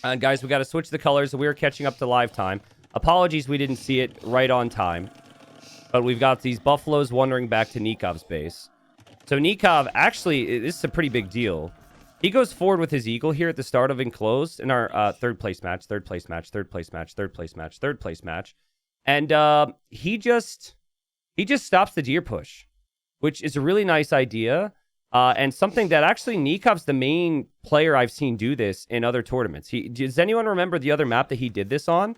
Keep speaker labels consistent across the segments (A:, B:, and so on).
A: Guys, we got to switch the colors. We are catching up to live time. Apologies we didn't see it right on time. But we've got these buffaloes wandering back to Nikov's base. So Nikov, actually, this is a pretty big deal. He goes forward with his eagle here at the start of Enclosed in our third place match. And he just stops the deer push, which is a really nice idea. And something that actually Nikov's the main player I've seen do this in other tournaments. Does anyone remember the other map that he did this on?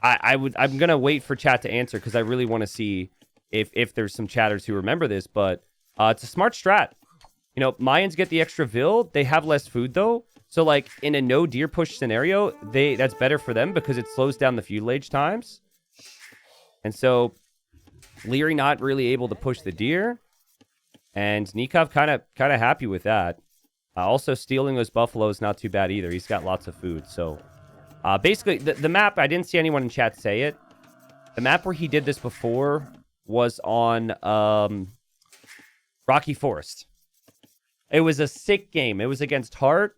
A: I'm going to wait for chat to answer because I really want to see if there's some chatters who remember this. But it's a smart strat. You know, Mayans get the extra vil. They have less food, though. So, like, in a no deer push scenario, that's better for them because it slows down the feudal age times. And so, Liry not really able to push the deer. And Nikov kind of happy with that. Also, stealing those buffaloes, not too bad either. He's got lots of food. So, basically, the map, I didn't see anyone in chat say it. The map where he did this before was on Rocky Forest. It was a sick game. It was against Hart.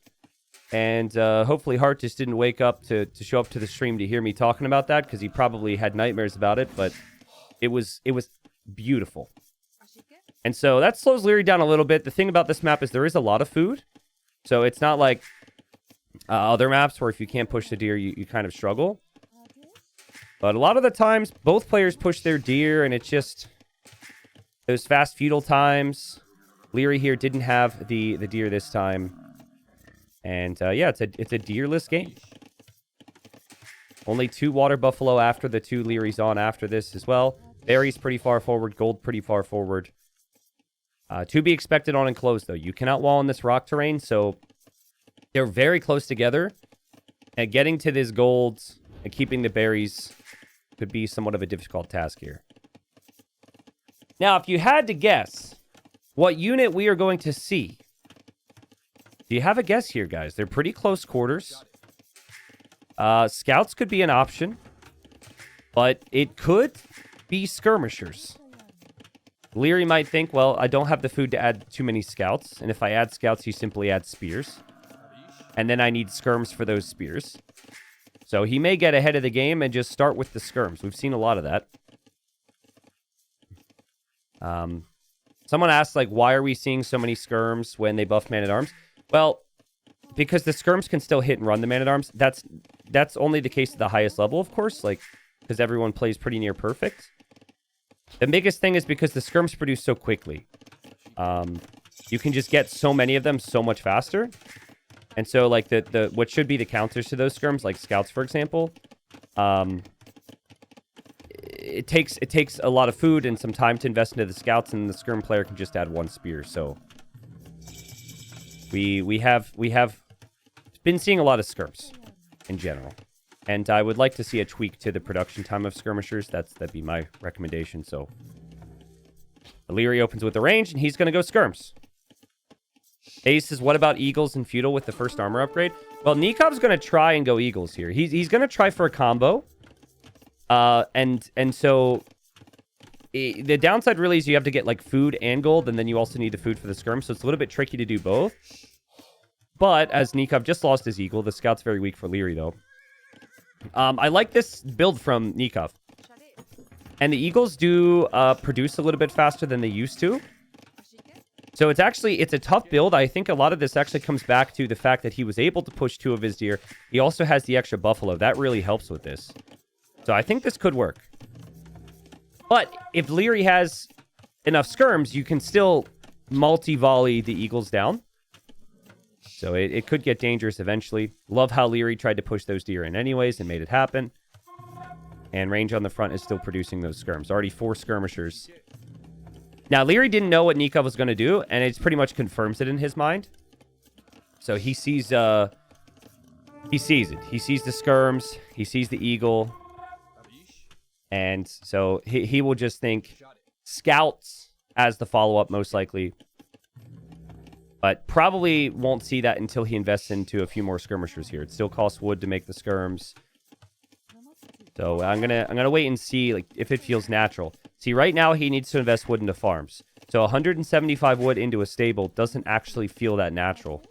A: And hopefully Hart just didn't wake up to show up to the stream to hear me talking about that because he probably had nightmares about it. But it was beautiful. And so that slows Liry down a little bit. The thing about this map is there is a lot of food. So it's not like other maps where if you can't push the deer, you kind of struggle. But a lot of the times, both players push their deer, and it's just those fast feudal times. Liry here didn't have the deer this time. And yeah, it's a deerless game. Only 2 water buffalo after the 2 Liry's on after this as well. Berry's pretty far forward. Gold pretty far forward. To be expected on Enclosed, though. You cannot wall in this rock terrain, so they're very close together. And getting to this gold and keeping the berries could be somewhat of a difficult task here. Now, if you had to guess what unit we are going to see, do you have a guess here, guys? They're pretty close quarters. Scouts could be an option, but it could be skirmishers. Liry might think, well, I don't have the food to add too many scouts, and if I add scouts, you simply add spears. And then I need skirms for those spears. So he may get ahead of the game and just start with the skirms. We've seen a lot of that. Someone asked, like, why are we seeing so many skirms when they buff man-at-arms? Well, because the skirms can still hit and run the man-at-arms. That's only the case at the highest level, of course, like, because everyone plays pretty near perfect. The biggest thing is because the skirms produce so quickly. You can just get so many of them so much faster. And so, like, the what should be the counters to those skirms, like scouts, for example, it takes a lot of food and some time to invest into the scouts, and the skirm player can just add 1 spear. So we have been seeing a lot of skirms in general, and I would like to see a tweak to the production time of skirmishers. That'd be my recommendation. So Liry opens with the range, and he's going to go skirms. Ace says, what about Eagles and Feudal with the first armor upgrade? Well, Nikov's going to try and go Eagles here. He's going to try for a combo. And so the downside really is you have to get like food and gold, and then you also need the food for the skirm. So it's a little bit tricky to do both. But as Nikov just lost his eagle, the scout's very weak for Liry though. I like this build from Nikov. And the eagles do produce a little bit faster than they used to. So it's a tough build. I think a lot of this actually comes back to the fact that he was able to push 2 of his deer. He also has the extra buffalo. That really helps with this. So I think this could work. But if Liry has enough skirms, you can still multi-volley the eagles down. So it could get dangerous eventually. Love how Liry tried to push those deer in anyways and made it happen. And range on the front is still producing those skirms. Already 4 skirmishers. Now, Liry didn't know what Nikov was going to do, and it pretty much confirms it in his mind. So he sees it. He sees the skirms. He sees the eagle. And so he will just think scouts as the follow-up, most likely. But probably won't see that until he invests into a few more skirmishers here. It still costs wood to make the skirms. So I'm gonna wait and see like if it feels natural. See, right now he needs to invest wood into farms. So 175 wood into a stable doesn't actually feel that natural.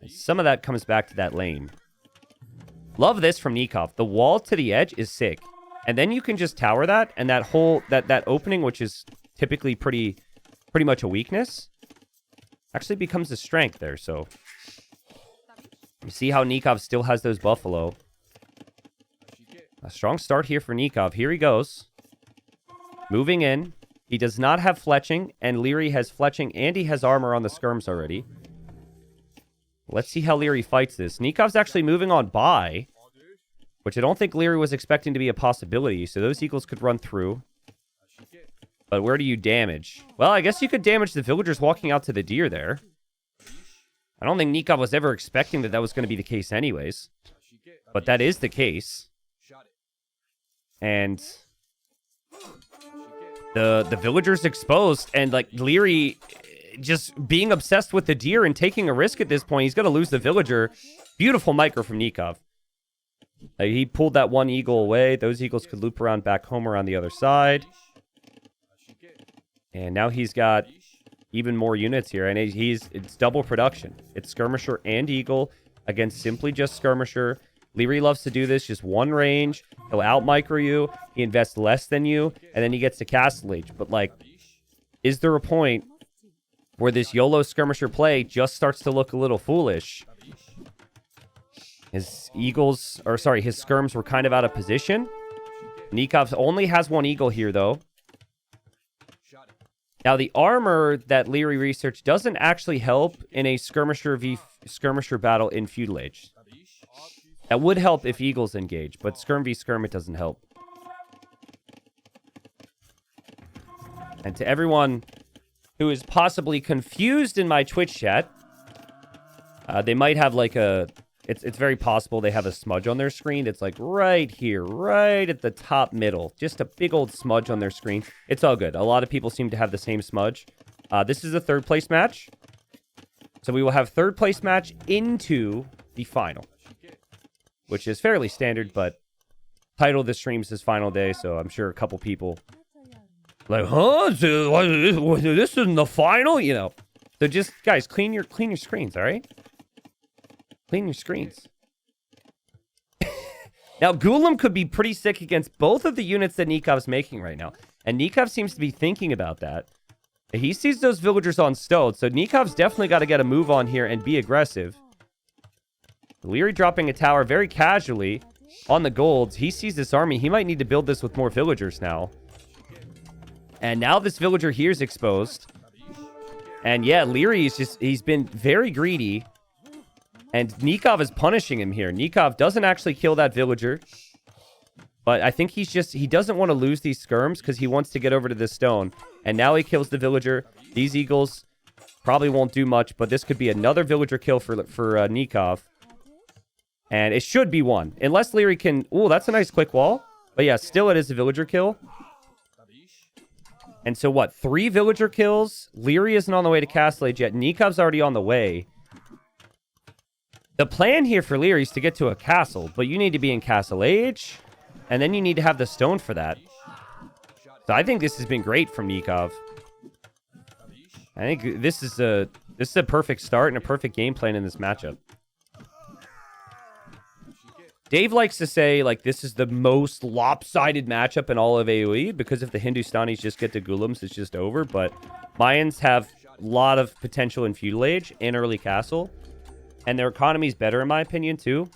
A: And some of that comes back to that lane. Love this from Nikov. The wall to the edge is sick. And then you can just tower that, and that whole, that opening, which is typically pretty much a weakness, actually becomes a strength there, so. You see how Nikov still has those buffalo. A strong start here for Nikov. Here he goes. Moving in. He does not have fletching, and Liry has fletching, and he has armor on the skirms already. Let's see how Liry fights this. Nikov's actually moving on by, which I don't think Liry was expecting to be a possibility, so those eagles could run through. But where do you damage? Well, I guess you could damage the villagers walking out to the deer there. I don't think Nikov was ever expecting that was going to be the case anyways. But that is the case. And the villagers exposed, and like Liry just being obsessed with the deer and taking a risk at this point. He's going to lose the villager. Beautiful micro from Nikov. He pulled that one eagle away. Those eagles could loop around back home around the other side. And now he's got even more units here. And it's double production. It's skirmisher and eagle against simply just skirmisher. Liry loves to do this. Just one range. He'll out-micro you. He invests less than you. And then he gets to castle age. But like, is there a point where this YOLO skirmisher play just starts to look a little foolish? His eagles, or sorry, his skirms were kind of out of position. Nikov only has one eagle here, though. Now, the armor that Liry researched doesn't actually help in a skirmisher v skirmisher battle in Feudal Age. That would help if eagles engage, but skirm v skirm, it doesn't help. And to everyone who is possibly confused in my Twitch chat, they might have like a... It's very possible they have a smudge on their screen that's like right here, right at the top middle. Just a big old smudge on their screen. It's all good. A lot of people seem to have the same smudge. This is a third place match. So we will have third place match into the final, which is fairly standard, but title of the streams is final day, so I'm sure a couple people like, huh? This isn't the final, you know. So just, guys, clean your screens, all right? Clean your screens. Now, Golem could be pretty sick against both of the units that Nikov's making right now. And Nikov seems to be thinking about that. He sees those villagers on stone, so Nikov's definitely got to get a move on here and be aggressive. Liry dropping a tower very casually on the golds. He sees this army. He might need to build this with more villagers now. And now this villager here is exposed. And yeah, Liry is just... He's been very greedy. And Nikov is punishing him here. Nikov doesn't actually kill that villager. But I think he's just... He doesn't want to lose these skirms because he wants to get over to this stone. And now he kills the villager. These eagles probably won't do much. But this could be another villager kill for Nikov. And it should be one. Unless Liry can... Ooh, that's a nice quick wall. But yeah, still it is a villager kill. And so what? 3 villager kills. Liry isn't on the way to castle age yet. Nikov's already on the way. The plan here for Liry is to get to a castle, but you need to be in castle age, and then you need to have the stone for that. So I think this has been great from Nikov. I think this is a perfect start and a perfect game plan in this matchup. Dave likes to say, like, this is the most lopsided matchup in all of AoE, because if the Hindustanis just get to Golems, it's just over. But Mayans have a lot of potential in Feudal Age and early castle. And their economy is better, in my opinion, too.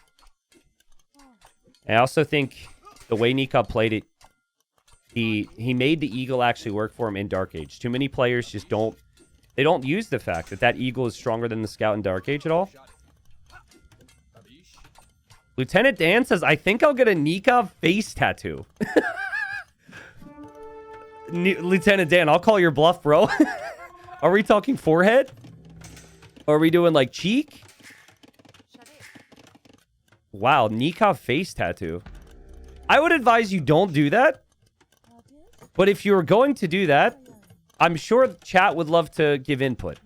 A: And I also think the way Nikov played it, he made the eagle actually work for him in Dark Age. Too many players just don't... They don't use the fact that that eagle is stronger than the scout in Dark Age at all. Lieutenant Dan says, I think I'll get a Nikov face tattoo. Lieutenant Dan, I'll call your bluff, bro. Are we talking forehead? Or are we doing, like, cheek? Wow, Nikov face tattoo. I would advise you don't do that. But if you're going to do that, I'm sure chat would love to give input.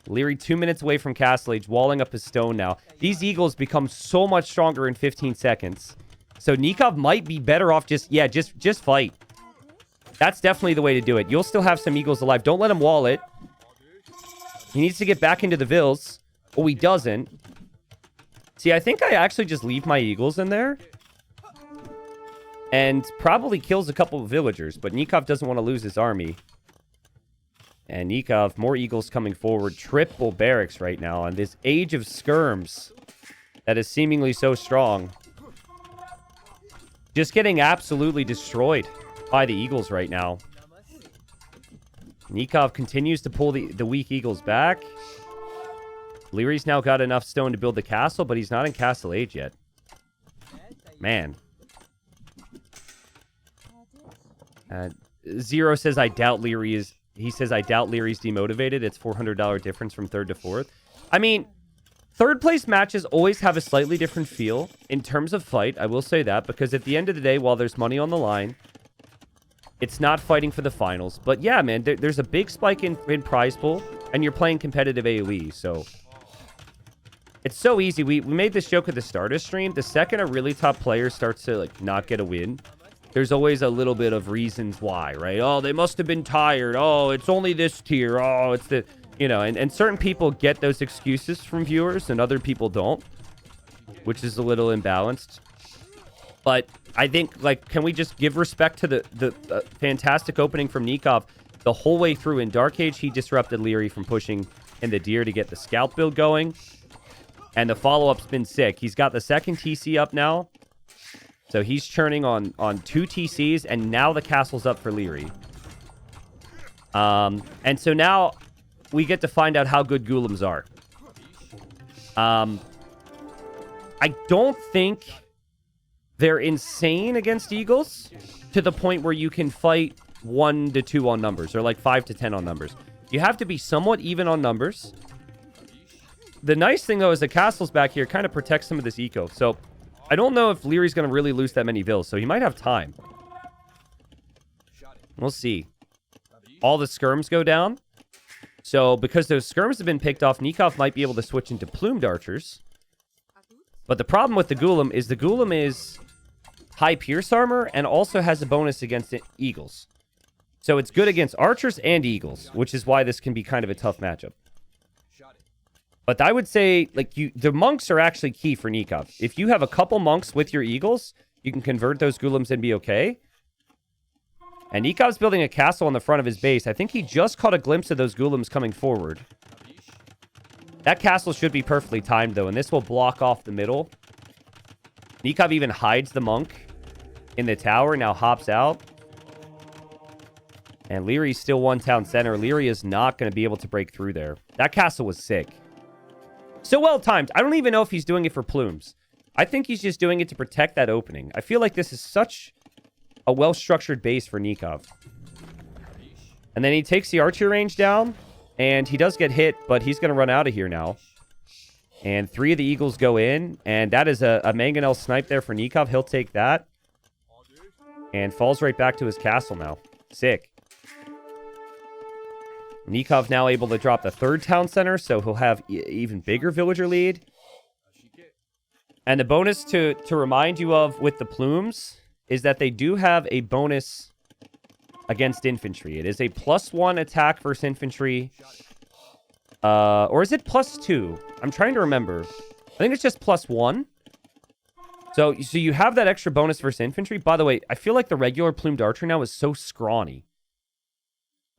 A: Liry 2 minutes away from castle age, walling up his stone now. These eagles become so much stronger in 15 seconds. So Nikov might be better off just fight. That's definitely the way to do it. You'll still have some eagles alive. Don't let him wall it. He needs to get back into the vills. Oh, he doesn't. See, I think I actually just leave my eagles in there. And probably kills a couple of villagers. But Nikov doesn't want to lose his army. And Nikov, more eagles coming forward. Triple barracks right now. And this age of skirms that is seemingly so strong. Just getting absolutely destroyed by the eagles right now. Nikov continues to pull the weak eagles back. Liry's now got enough stone to build the castle, but he's not in castle age yet. Man. Zero says, I doubt Liry is... He says, I doubt Liry's demotivated. It's $400 difference from 3rd to 4th. I mean, 3rd place matches always have a slightly different feel in terms of fight. I will say that, because at the end of the day, while there's money on the line, it's not fighting for the finals. But yeah, man, there's a big spike in prize pool, and you're playing competitive AoE, so... It's so easy. We made this joke at the start of stream. The second a really top player starts to, like, not get a win, there's always a little bit of reasons why, right? Oh, they must have been tired. Oh, it's only this tier. Oh, it's the... You know, and certain people get those excuses from viewers, and other people don't, which is a little imbalanced. But I think, like, can we just give respect to the fantastic opening from Nikov the whole way through? In Dark Age, he disrupted Liry from pushing in the deer to get the scalp build going. And the follow-up's been sick. He's got the 2nd TC up now. So he's churning on 2 TCs, and now the castle's up for Liry. And so now we get to find out how good Ghoulems are. I don't think they're insane against Eagles to the point where you can fight 1 to 2 on numbers, or like 5 to 10 on numbers. You have to be somewhat even on numbers. The nice thing, though, is the castle's back here kind of protects some of this eco. So I don't know if Liry's going to really lose that many vills, so he might have time. We'll see. All the skirms go down. So because those skirms have been picked off, Nikov might be able to switch into plumed archers. But the problem with the Ghoulam is high pierce armor and also has a bonus against eagles. So it's good against archers and eagles, which is why this can be kind of a tough matchup. But I would say, like, the monks are actually key for Nikov. If you have a couple monks with your eagles, you can convert those Ghoulems and be okay. And Nikov's building a castle on the front of his base. I think he just caught a glimpse of those Ghoulems coming forward. That castle should be perfectly timed, though, and this will block off the middle. Nikov even hides the monk in the tower, now hops out. And Liry's still one town center. Liry is not going to be able to break through there. That castle was sick. So well timed. I don't even know if he's doing it for plumes. I think he's just doing it to protect that opening. I feel like this is such a well-structured base for Nikov. And then he takes the archer range down, and he does get hit, but he's going to run out of here now. And 3 of the eagles go in, and that is a manganel snipe there for Nikov. He'll take that. And falls right back to his castle now. Sick. Nikov now able to drop the 3rd town center, so he'll have even bigger villager lead. And the bonus to remind you of with the plumes is that they do have a bonus against infantry. It is a +1 attack versus infantry. Or is it +2? I'm trying to remember. I think it's just +1. So you have that extra bonus versus infantry. By the way, I feel like the regular plumed archer now is so scrawny.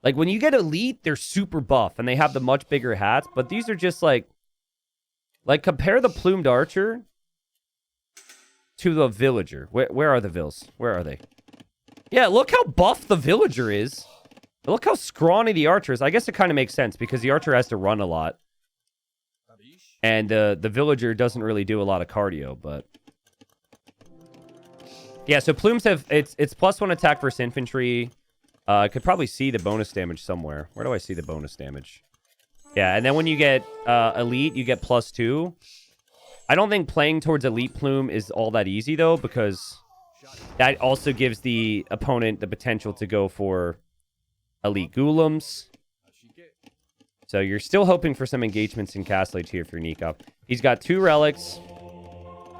A: Like, when you get elite, they're super buff, and they have the much bigger hats, but these are just, like, compare the plumed archer to the villager. Where are the vills? Where are they? Yeah, look how buff the villager is. Look how scrawny the archer is. I guess it kind of makes sense, because the archer has to run a lot. And the villager doesn't really do a lot of cardio, but... Yeah, so plumes have... It's +1 attack versus infantry... I could probably see the bonus damage somewhere. Where do I see the bonus damage? Yeah, and then when you get elite, you get +2. I don't think playing towards elite plume is all that easy, though, because that also gives the opponent the potential to go for elite Ghoulems. So you're still hoping for some engagements in Castle Age here for Nikov. He's got 2 relics.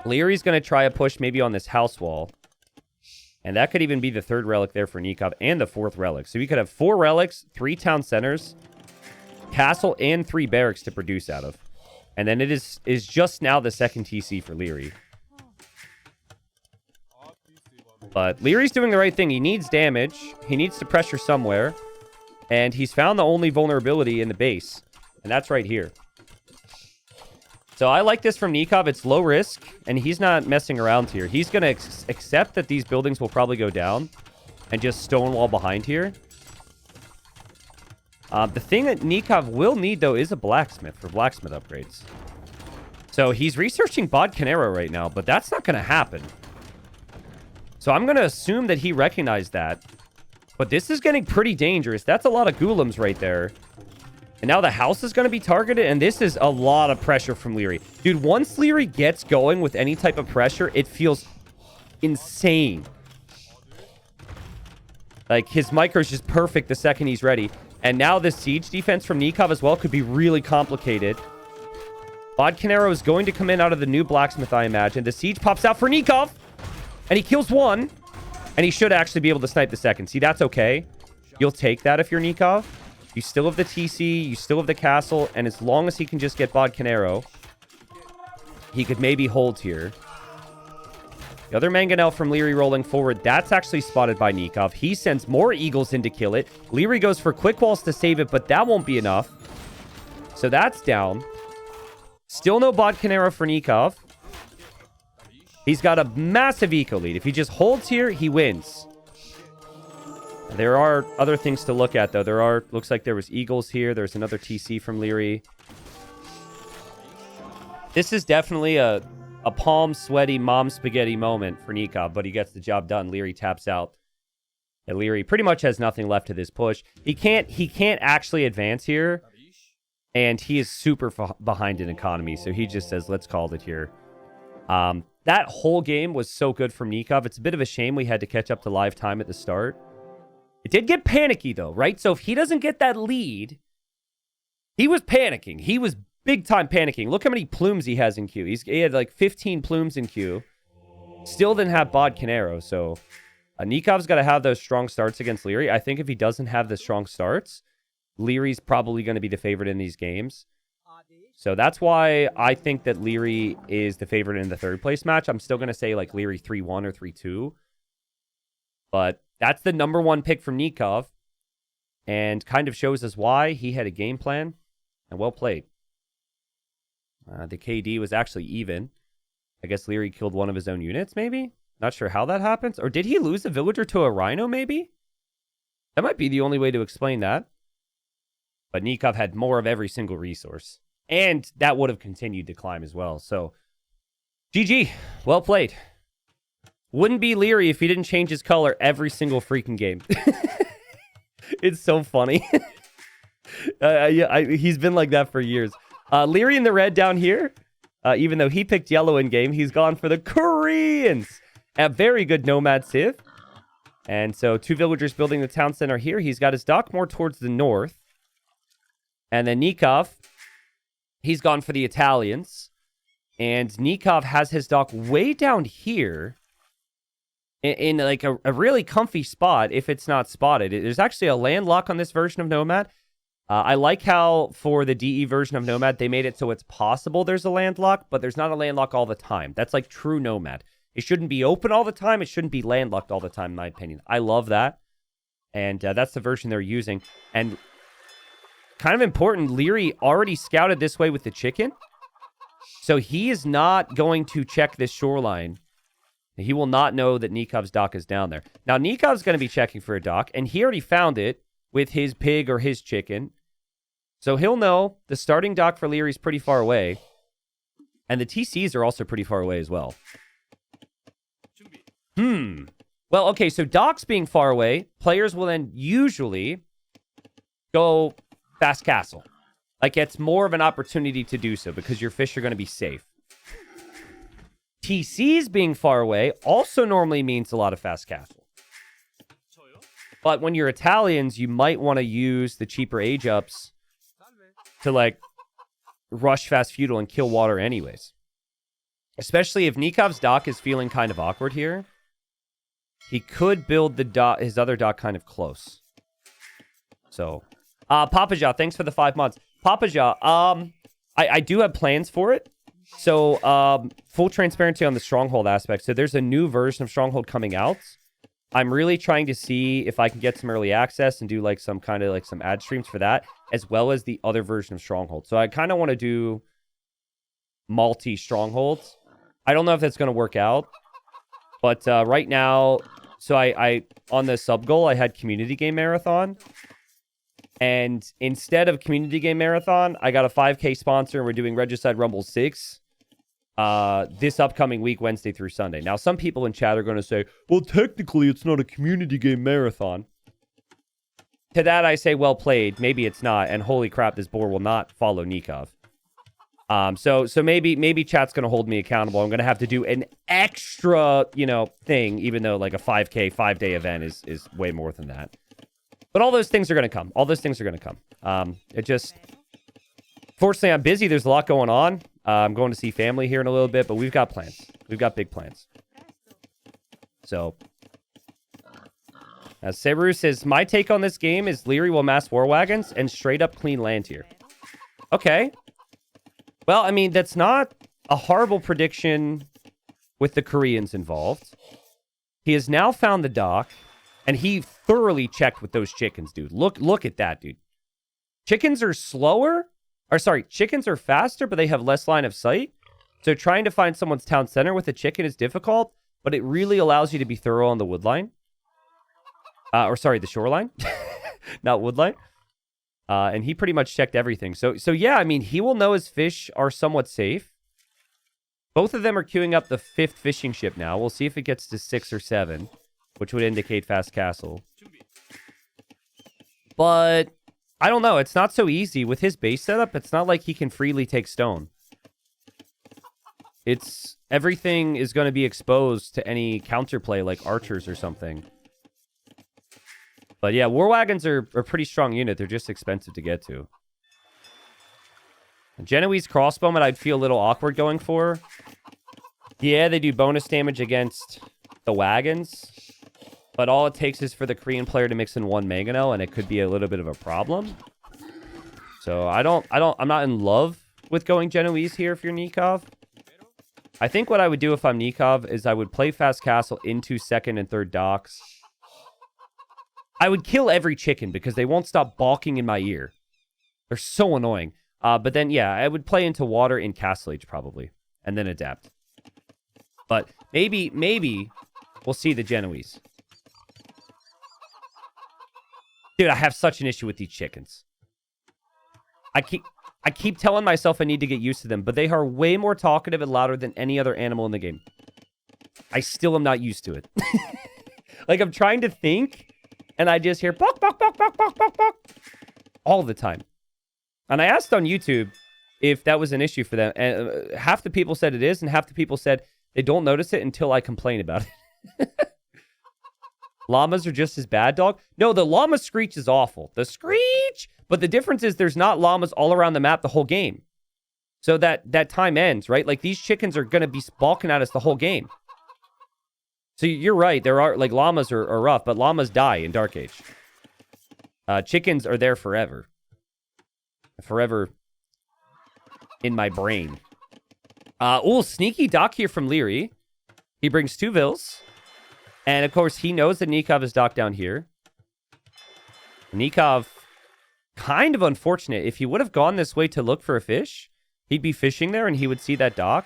A: Liry's going to try a push maybe on this house wall. And that could even be the 3rd relic there for Nikov and the 4th relic. So we could have 4 relics, 3 town centers, castle, and 3 barracks to produce out of. And then it is just now the second TC for Liry. But Leary's doing the right thing. He needs damage. He needs to pressure somewhere. And he's found the only vulnerability in the base. And that's right here. So I like this from Nikov. It's low risk. And he's not messing around here. He's going to accept that these buildings will probably go down. And just stonewall behind here. The thing that Nikov will need, though, is a blacksmith for blacksmith upgrades. So he's researching Bodcanero right now. But that's not going to happen. So I'm going to assume that he recognized that. But this is getting pretty dangerous. That's a lot of golems right there. And now the house is going to be targeted. And this is a lot of pressure from Liry. Dude, once Liry gets going with any type of pressure, it feels insane. Like, his micro is just perfect the second he's ready. And now this siege defense from Nikov as well could be really complicated. Bodcanero is going to come in out of the new blacksmith, I imagine. The siege pops out for Nikov. And he kills one. And he should actually be able to snipe the second. See, that's okay. You'll take that if you're Nikov. You still have the TC. You still have the castle. And as long as he can just get Bodcanero, he could maybe hold here. The other manganel from Liry rolling forward. That's actually spotted by Nikov. He sends more eagles in to kill it. Liry goes for quick walls to save it, but that won't be enough. So that's down. Still no Bodcanero for Nikov. He's got a massive eco lead. If he just holds here, he wins. There are other things to look at, though. Looks like there was eagles here. There's another TC from Liry. This is definitely a palm sweaty mom spaghetti moment for Nikov, but he gets the job done. Liry taps out. And Liry pretty much has nothing left to this push. He can't actually advance here. And he is super behind in economy, so he just says, let's call it here. That whole game was so good from Nikov. It's a bit of a shame we had to catch up to live time at the start. It did get panicky, though, right? So if he doesn't get that lead, he was panicking. He was big-time panicking. Look how many plumes he has in queue. He had like 15 plumes in queue. Still didn't have Bodcanero, so Nikov's got to have those strong starts against Liry. I think if he doesn't have the strong starts, Liry's probably going to be the favorite in these games. So that's why I think that Liry is the favorite in the third place match. I'm still going to say like Liry 3-1 or 3-2. But that's the number one pick from Nikov. And kind of shows us why he had a game plan. And well played. The KD was actually even. I guess Liry killed one of his own units, maybe? Not sure how that happens. Or did he lose a villager to a rhino, maybe? That might be the only way to explain that. But Nikov had more of every single resource. And that would have continued to climb as well. So, GG. Well played. Wouldn't be Liry if he didn't change his color every single freaking game. It's so funny. He's been like that for years. Liry in the red down here. Even though he picked yellow in game, he's gone for the Koreans. A very good Nomad Civ. And so 2 villagers building the town center here. He's got his dock more towards the north. And then Nikov, he's gone for the Italians. And Nikov has his dock way down here in like a really comfy spot if it's not spotted. There's actually a landlock on this version of Nomad. I like how for the DE version of Nomad, they made it so it's possible there's a landlock, but there's not a landlock all the time. That's like true Nomad. It shouldn't be open all the time. It shouldn't be landlocked all the time, in my opinion. I love that. And that's the version they're using. And kind of important, Liry already scouted this way with the chicken. So he is not going to check this shoreline. He will not know that Nikov's dock is down there. Now, Nikov's going to be checking for a dock, and he already found it with his pig or his chicken. So he'll know the starting dock for Liry's pretty far away. And the TCs are also pretty far away as well. Well, okay, so docks being far away, players will then usually go fast castle. Like, it's more of an opportunity to do so because your fish are going to be safe. TCs being far away also normally means a lot of fast castle. But when you're Italians, you might want to use the cheaper age ups to, like, rush fast feudal and kill water anyways. Especially if Nikov's dock is feeling kind of awkward here. He could build the dock, his other dock kind of close. So, Papaja, thanks for the 5 months. Papaja, I do have plans for it. So, full transparency on the Stronghold aspect. So there's a new version of Stronghold coming out. I'm really trying to see if I can get some early access and do like some kind of like some ad streams for that, as well as the other version of Stronghold. So I kind of want to do multi-Strongholds. I don't know if that's going to work out, but right now, so I on the sub goal, I had Community Game Marathon. And instead of Community Game Marathon, I got a 5K sponsor and we're doing Regicide Rumble 6. This upcoming week, Wednesday through Sunday. Now, some people in chat are going to say, well, technically, it's not a community game marathon. To that, I say, well played. Maybe it's not. And holy crap, this boar will not follow Nikov. So maybe chat's going to hold me accountable. I'm going to have to do an extra, thing, even though like a 5K, 5-day event is way more than that. But all those things are going to come. All those things are going to come. Fortunately, I'm busy. There's a lot going on. I'm going to see family here in a little bit, but we've got plans. We've got big plans. So, as Seru says, my take on this game is Liry will mass war wagons and straight up clean land here. Okay. Well, I mean, that's not a horrible prediction with the Koreans involved. He has now found the dock, and he thoroughly checked with those chickens, dude. Look at that, dude. Chickens are slower. Chickens are faster, but they have less line of sight. So trying to find someone's town center with a chicken is difficult, but it really allows you to be thorough on the wood line. The shoreline. Not wood line. And he pretty much checked everything. So yeah, I mean, he will know his fish are somewhat safe. Both of them are queuing up the 5th fishing ship now. We'll see if it gets to 6 or 7, which would indicate fast castle. But I don't know. It's not so easy. With his base setup, it's not like he can freely take stone. Everything is going to be exposed to any counterplay like archers or something. But yeah, war wagons are a pretty strong unit. They're just expensive to get to. A Genoese crossbowman I'd feel a little awkward going for. Yeah, they do bonus damage against the wagons. But all it takes is for the Korean player to mix in 1 manganel, and it could be a little bit of a problem. So I'm not in love with going Genoese here if you're Nikov. I think what I would do if I'm Nikov is I would play fast castle into 2nd and 3rd docks. I would kill every chicken because they won't stop balking in my ear. They're so annoying. But then, yeah, I would play into water in Castle Age probably, and then adapt. But maybe we'll see the Genoese. Dude, I have such an issue with these chickens. I keep telling myself I need to get used to them, but they are way more talkative and louder than any other animal in the game. I still am not used to it. Like, I'm trying to think, and I just hear bok, bok, bok, bok, bok, bok, bok all the time. And I asked on YouTube if that was an issue for them, and half the people said it is, and half the people said they don't notice it until I complain about it. Llamas are just as bad, dog? No, the llama screech is awful. The screech! But the difference is there's not llamas all around the map the whole game. So that time ends, right? Like, these chickens are going to be balking at us the whole game. So you're right. There are, like, llamas are rough, but llamas die in Dark Age. Chickens are there forever. Forever in my brain. Sneaky dock here from Liry. He brings 2 vills. And, of course, he knows that Nikov is docked down here. Nikov, kind of unfortunate. If he would have gone this way to look for a fish, he'd be fishing there and he would see that dock.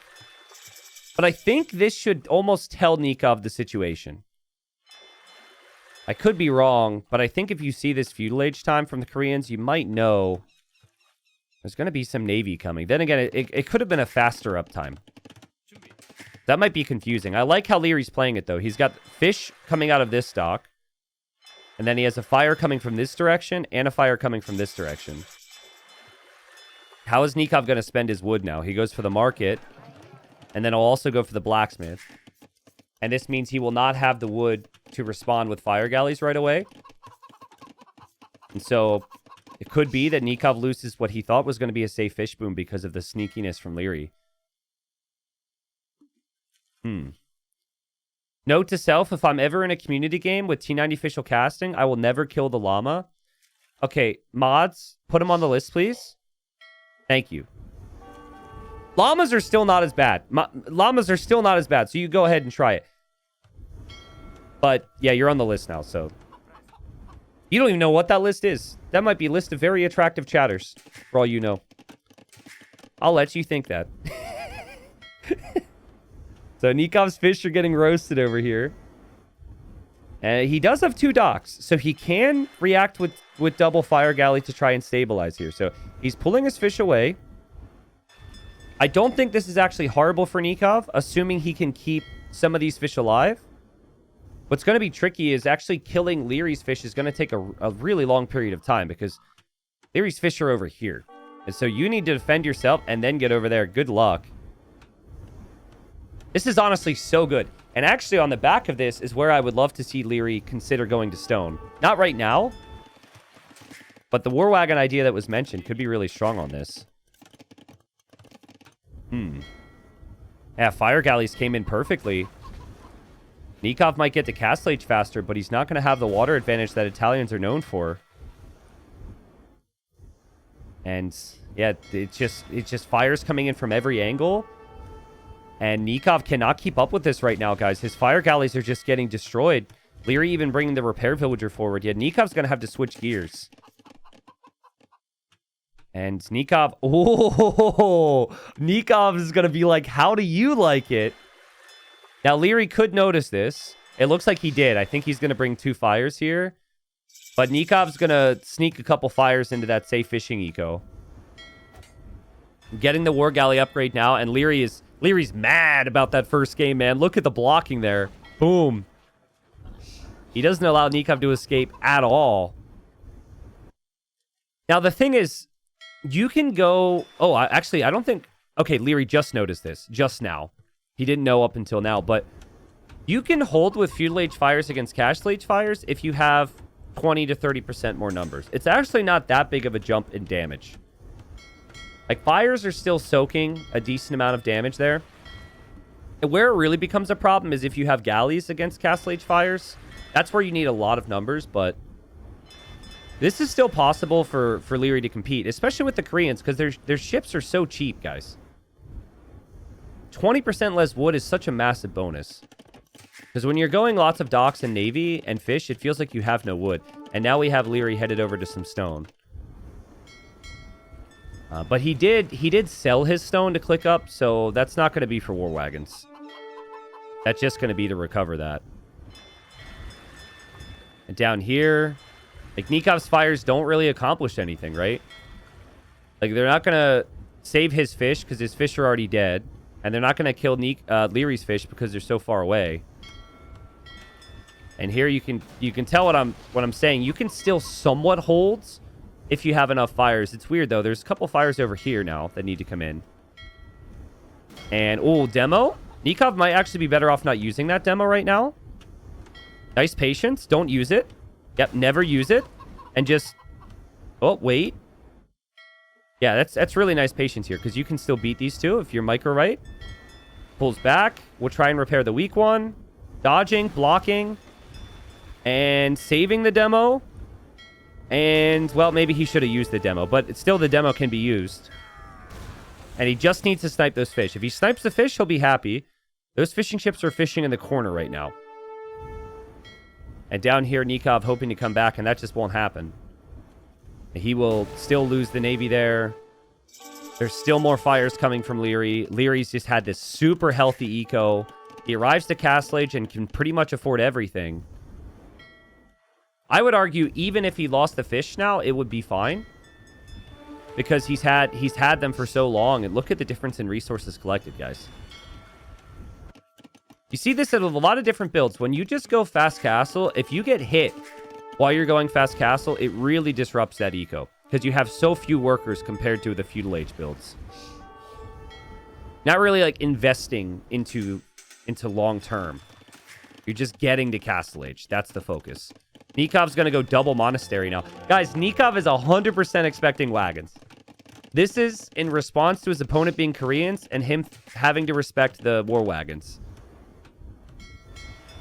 A: But I think this should almost tell Nikov the situation. I could be wrong, but I think if you see this feudal age time from the Koreans, you might know there's going to be some navy coming. Then again, it could have been a faster uptime. That might be confusing. I like how Liry's playing it, though. He's got fish coming out of this dock. And then he has a fire coming from this direction and a fire coming from this direction. How is Nikov going to spend his wood now? He goes for the market. And then he'll also go for the blacksmith. And this means he will not have the wood to respond with fire galleys right away. And so it could be that Nikov loses what he thought was going to be a safe fish boom because of the sneakiness from Liry. Note to self, if I'm ever in a community game with T90 official casting, I will never kill the llama. Okay, mods, put him on the list, please. Thank you. Llamas are still not as bad. Llamas are still not as bad, so you go ahead and try it. But, yeah, you're on the list now, so... You don't even know what that list is. That might be a list of very attractive chatters, for all you know. I'll let you think that. So Nikov's fish are getting roasted over here. He does have 2 docks, so he can react with double fire galley to try and stabilize here. So he's pulling his fish away. I don't think this is actually horrible for Nikov, assuming he can keep some of these fish alive. What's going to be tricky is actually killing Liry's fish is going to take a really long period of time because Liry's fish are over here. And so you need to defend yourself and then get over there. Good luck. This is honestly so good. And actually on the back of this is where I would love to see Liry consider going to stone. Not right now. But the war wagon idea that was mentioned could be really strong on this. Yeah, fire galleys came in perfectly. Nikov might get to Castle Age faster, but he's not going to have the water advantage that Italians are known for. And yeah, it's just fires coming in from every angle. And Nikov cannot keep up with this right now, guys. His fire galleys are just getting destroyed. Liry even bringing the repair villager forward. Yeah, Nikov's going to have to switch gears. And Nikov... Oh! Nikov is going to be like, how do you like it? Now, Liry could notice this. It looks like he did. I think he's going to bring 2 fires here. But Nikov's going to sneak a couple fires into that safe fishing eco. Getting the war galley upgrade now. And Liry's mad about that first game, man. Look at the blocking there. Boom. He doesn't allow Nikov to escape at all. Now, the thing is, you can go... Oh, actually, I don't think... Okay, Liry just noticed this. Just now. He didn't know up until now, but you can hold with Feudal Age fires against Castle Age fires if you have 20 to 30% more numbers. It's actually not that big of a jump in damage. Like, fires are still soaking a decent amount of damage there. And where it really becomes a problem is if you have galleys against Castle Age fires. That's where you need a lot of numbers, but this is still possible for Liry to compete, especially with the Koreans, because their ships are so cheap, guys. 20% less wood is such a massive bonus. Because when you're going lots of docks and navy and fish, it feels like you have no wood. And now we have Liry headed over to some stone. But he did sell his stone to click up, so that's not going to be for war wagons. That's just going to be to recover that. And down here, like, Nikov's fires don't really accomplish anything, right? Like, they're not going to save his fish because his fish are already dead. And they're not going to kill Liry's fish because they're so far away. And here you can tell what I'm saying. You can still somewhat hold if you have enough fires. It's weird, though. There's a couple fires over here now that need to come in. And, oh, demo? Nikov might actually be better off not using that demo right now. Nice patience. Don't use it. Yep, never use it. And just... Oh, wait. Yeah, that's really nice patience here, because you can still beat these two if you're micro right. Pulls back. We'll try and repair the weak one. Dodging, blocking, and saving the demo. And, well, maybe he should have used the demo, but still the demo can be used. And he just needs to snipe those fish. If he snipes the fish, he'll be happy. Those fishing ships are fishing in the corner right now. And down here, Nikov hoping to come back, and that just won't happen. He will still lose the navy there. There's still more fires coming from Liry. Liry's just had this super healthy eco. He arrives to Castle Age and can pretty much afford everything. I would argue even if he lost the fish now, it would be fine. Because he's had them for so long. And look at the difference in resources collected, guys. You see this in a lot of different builds. When you just go fast castle, if you get hit while you're going fast castle, it really disrupts that eco. Because you have so few workers compared to the Feudal Age builds. Not really like investing into long term. You're just getting to Castle Age. That's the focus. Nikov's going to go double monastery now. Guys, Nikov is 100% expecting wagons. This is in response to his opponent being Koreans and him having to respect the war wagons.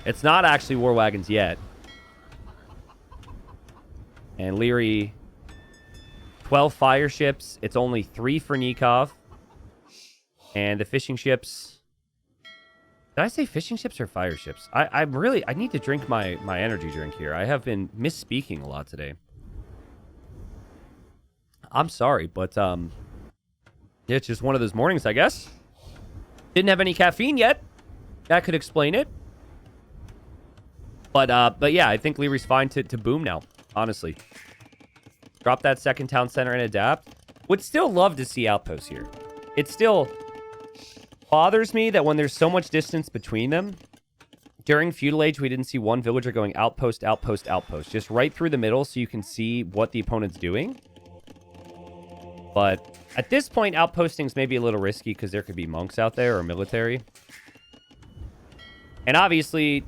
A: It's not actually war wagons yet. And Liry, 12 fire ships. It's only 3 for Nikov. And the fishing ships... Did I say fishing ships or fire ships? I need to drink my energy drink here. I have been misspeaking a lot today. I'm sorry, but it's just one of those mornings, I guess. Didn't have any caffeine yet. That could explain it. But yeah, I think Liry's fine to boom now, honestly. Drop that second town center and adapt. Would still love to see outposts here. It still bothers me that when there's so much distance between them, during Feudal Age, we didn't see one villager going outpost, outpost, outpost. Just right through the middle so you can see what the opponent's doing. But at this point, outposting's maybe a little risky because there could be monks out there or military. And obviously,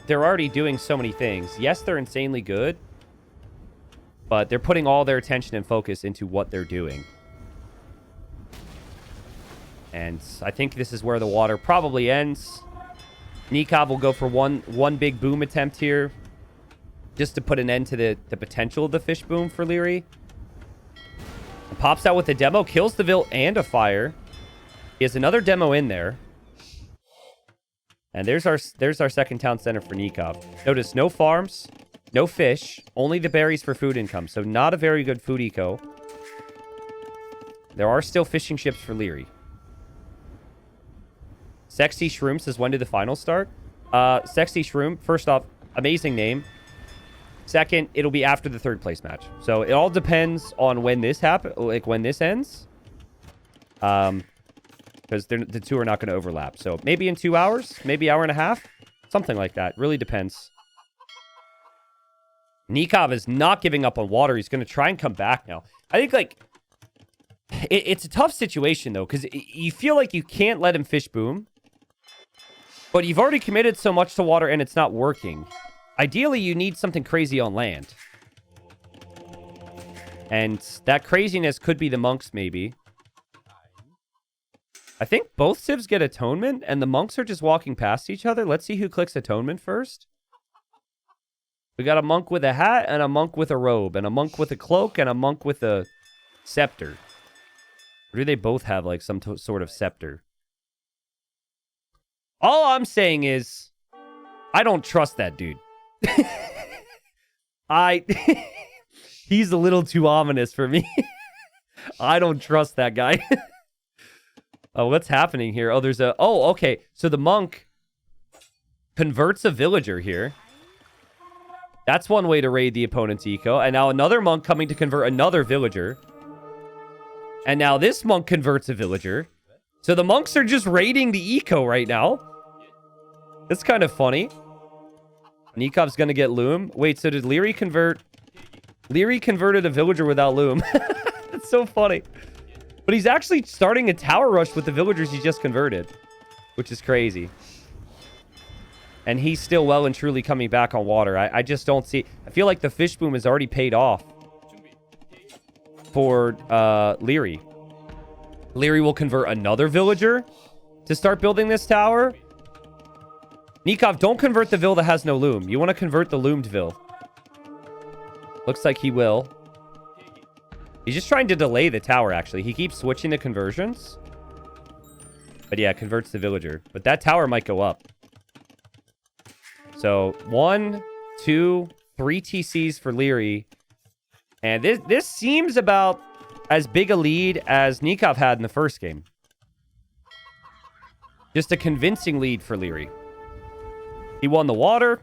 A: they're already doing so many things. Yes, they're insanely good, but they're putting all their attention and focus into what they're doing. And I think this is where the water probably ends. Nikov will go for one big boom attempt here, just to put an end to the potential of the fish boom for Liry. Pops out with a demo, kills the Vil and a fire. He has another demo in there. And there's our second town center for Nikov. Notice no farms, no fish, only the berries for food income. So not a very good food eco. There are still fishing ships for Liry. Sexy Shroom says, when did the finals start? Sexy Shroom, first off, amazing name. Second, it'll be after the third place match. So it all depends on when this happens, like when this ends. Because the two are not going to overlap. So maybe in 2 hours, maybe hour and a half, something like that. Really depends. Nikov is not giving up on water. He's going to try and come back now. I think, like, it's a tough situation, though, because you feel like you can't let him fish boom. But you've already committed so much to water and it's not working. Ideally, you need something crazy on land. And that craziness could be the monks, maybe. I think both civs get atonement, and the monks are just walking past each other. Let's see who clicks atonement first. We got a monk with a hat, and a monk with a robe, and a monk with a cloak, and a monk with a scepter. Or do they both have, like, some sort of scepter? All I'm saying is, I don't trust that dude. He's a little too ominous for me. I don't trust that guy. Oh, what's happening here? Oh, okay. So the monk converts a villager here. That's one way to raid the opponent's eco. And now another monk coming to convert another villager. And now this monk converts a villager. So the monks are just raiding the eco right now. It's kind of funny. Nikov's going to get loom. Wait, so did Liry convert? Liry converted a villager without loom. It's so funny. But he's actually starting a tower rush with the villagers he just converted, which is crazy. And he's still well and truly coming back on water. I just don't see... I feel like the fish boom has already paid off for Liry. Liry will convert another villager to start building this tower. Nikov, don't convert the Vil that has no loom. You want to convert the loomed Vil. Looks like he will. He's just trying to delay the tower, actually. He keeps switching the conversions. But yeah, converts the villager. But that tower might go up. So 1, 2, 3 TCs for Liry. And this seems about as big a lead as Nikov had in the first game. Just a convincing lead for Liry. He won the water.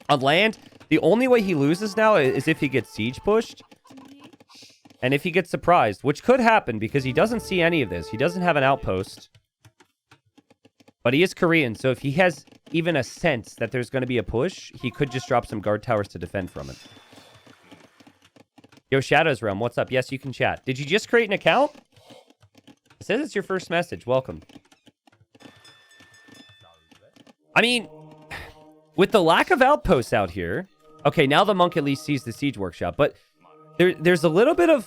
A: On land, the only way he loses now is if he gets siege pushed. And if he gets surprised, which could happen because he doesn't see any of this. He doesn't have an outpost. But he is Korean, so if he has even a sense that there's going to be a push, he could just drop some guard towers to defend from it. Yo, Shadows Realm, what's up? Yes, you can chat. Did you just create an account? It says it's your first message. Welcome. I mean, with the lack of outposts out here... Okay, now the monk at least sees the siege workshop, but there's a little bit of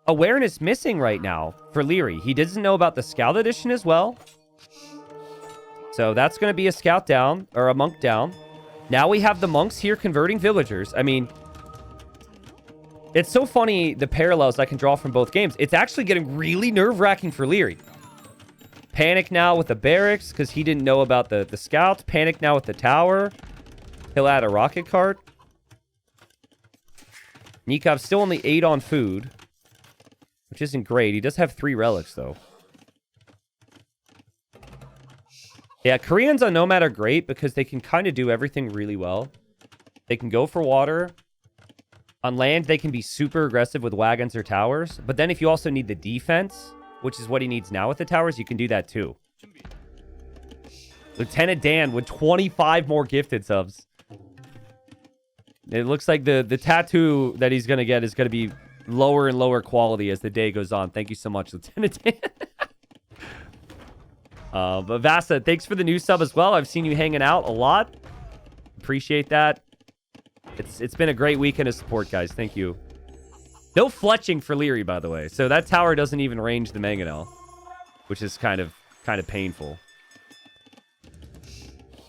A: awareness missing right now for Liry. He doesn't know about the scout edition as well. So that's going to be a scout down, or a monk down. Now we have the monks here converting villagers. I mean, it's so funny the parallels I can draw from both games. It's actually getting really nerve-wracking for Liry. Panic now with the barracks because he didn't know about the scouts. Panic now with the tower. He'll add a rocket cart. Nikov's still only 8 on food, which isn't great. He does have 3 relics, though. Yeah, Koreans on Nomad are great because they can kind of do everything really well. They can go for water. On land, they can be super aggressive with wagons or towers. But then if you also need the defense, which is what he needs now with the towers, you can do that too. Lieutenant Dan with 25 more gifted subs. It looks like the tattoo that he's going to get is going to be lower and lower quality as the day goes on. Thank you so much, Lieutenant Dan. But Vasa, thanks for the new sub as well. I've seen you hanging out a lot. Appreciate that. It's been a great weekend of support, guys. Thank you. No fletching for Liry, by the way. So that tower doesn't even range the manganel, which is kind of painful.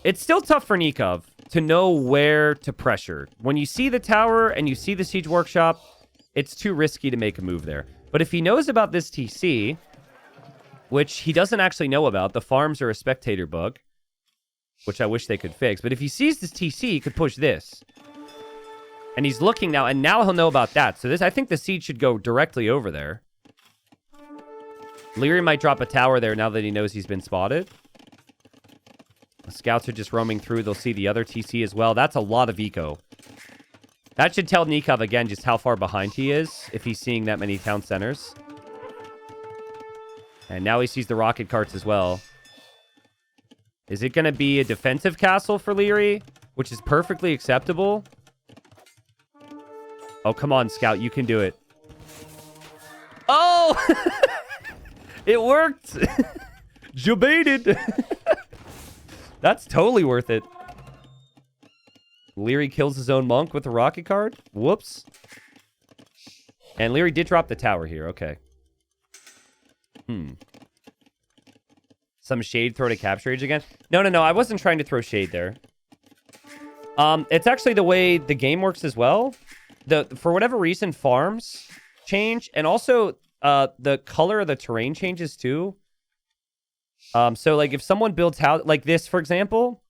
A: It's still tough for Nikov to know where to pressure. When you see the tower and you see the siege workshop, it's too risky to make a move there. But if he knows about this TC, which he doesn't actually know about, the farms are a spectator bug, which I wish they could fix. But if he sees this TC, he could push this. And he's looking now, and now he'll know about that. So I think the siege should go directly over there. Liry might drop a tower there now that he knows he's been spotted. The scouts are just roaming through. They'll see the other TC as well. That's a lot of eco. That should tell Nikov, again, just how far behind he is if he's seeing that many town centers. And now he sees the rocket carts as well. Is it going to be a defensive castle for Liry, which is perfectly acceptable? Oh, come on, Scout. You can do it. Oh! It worked! Jebaited! That's totally worth it. Liry kills his own monk with a rocket card. Whoops. And Liry did drop the tower here. Okay. Some shade throw to capture age again? No. I wasn't trying to throw shade there. It's actually the way the game works as well. For whatever reason, farms change, and also the color of the terrain changes too. So like if someone builds house like this, for example,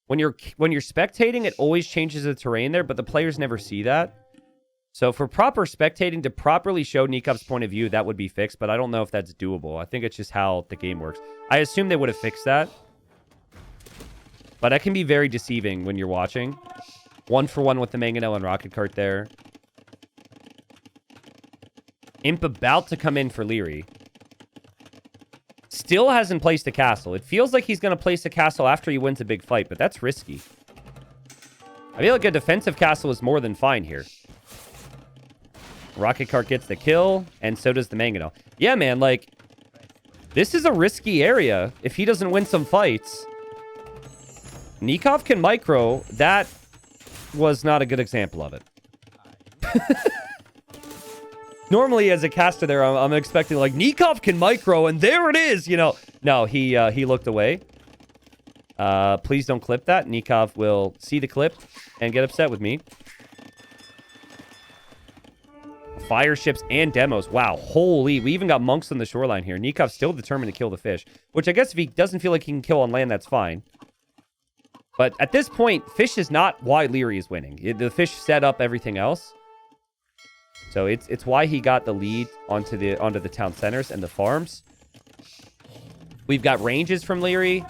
A: when you're spectating, it always changes the terrain there, but the players never see that. So for proper spectating, to properly show Nikov's point of view, that would be fixed, but I don't know if that's doable. I think it's just how the game works. I assume they would have fixed that. But that can be very deceiving when you're watching. 1-for-1 with the manganel and rocket cart there. Imp about to come in for Liry. Still hasn't placed a castle. It feels like he's going to place a castle after he wins a big fight, but that's risky. I feel like a defensive castle is more than fine here. Rocket cart gets the kill, and so does the manganel. Yeah, man, like, this is a risky area if he doesn't win some fights. Nikov can micro. That was not a good example of it. Normally, as a caster there, I'm expecting, like, Nikov can micro, and there it is, you know. No, he looked away. Please don't clip that. Nikov will see the clip and get upset with me. Fire ships and demos. Wow, holy. We even got monks on the shoreline here. Nikov's still determined to kill the fish, which I guess if he doesn't feel like he can kill on land, that's fine. But at this point, fish is not why Liry is winning. The fish set up everything else. So it's why he got the lead onto the town centers and the farms. We've got ranges from Liry,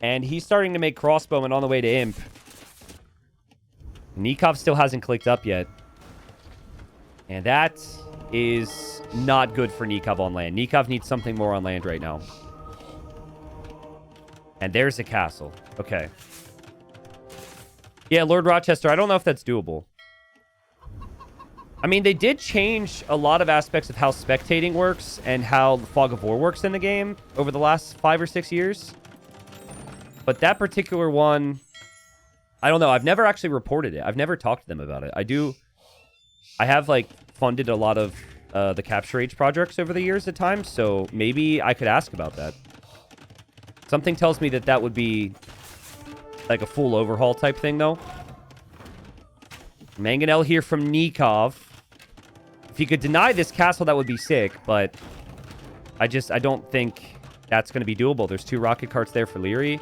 A: and he's starting to make crossbowmen on the way to Imp. Nikov still hasn't clicked up yet. And that is not good for Nikov on land. Nikov needs something more on land right now. And there's a castle. Okay. Yeah, Lord Rochester, I don't know if that's doable. I mean, they did change a lot of aspects of how spectating works and how the Fog of War works in the game over the last 5 or 6 years. But that particular one, I don't know. I've never actually reported it. I've never talked to them about it. I have, like, funded a lot of the Capture Age projects over the years at times, so maybe I could ask about that. Something tells me that that would be, like, a full overhaul type thing, though. Manganel here from Nikov. If he could deny this castle, that would be sick, but I don't think that's going to be doable. There's 2 rocket carts there for Liry.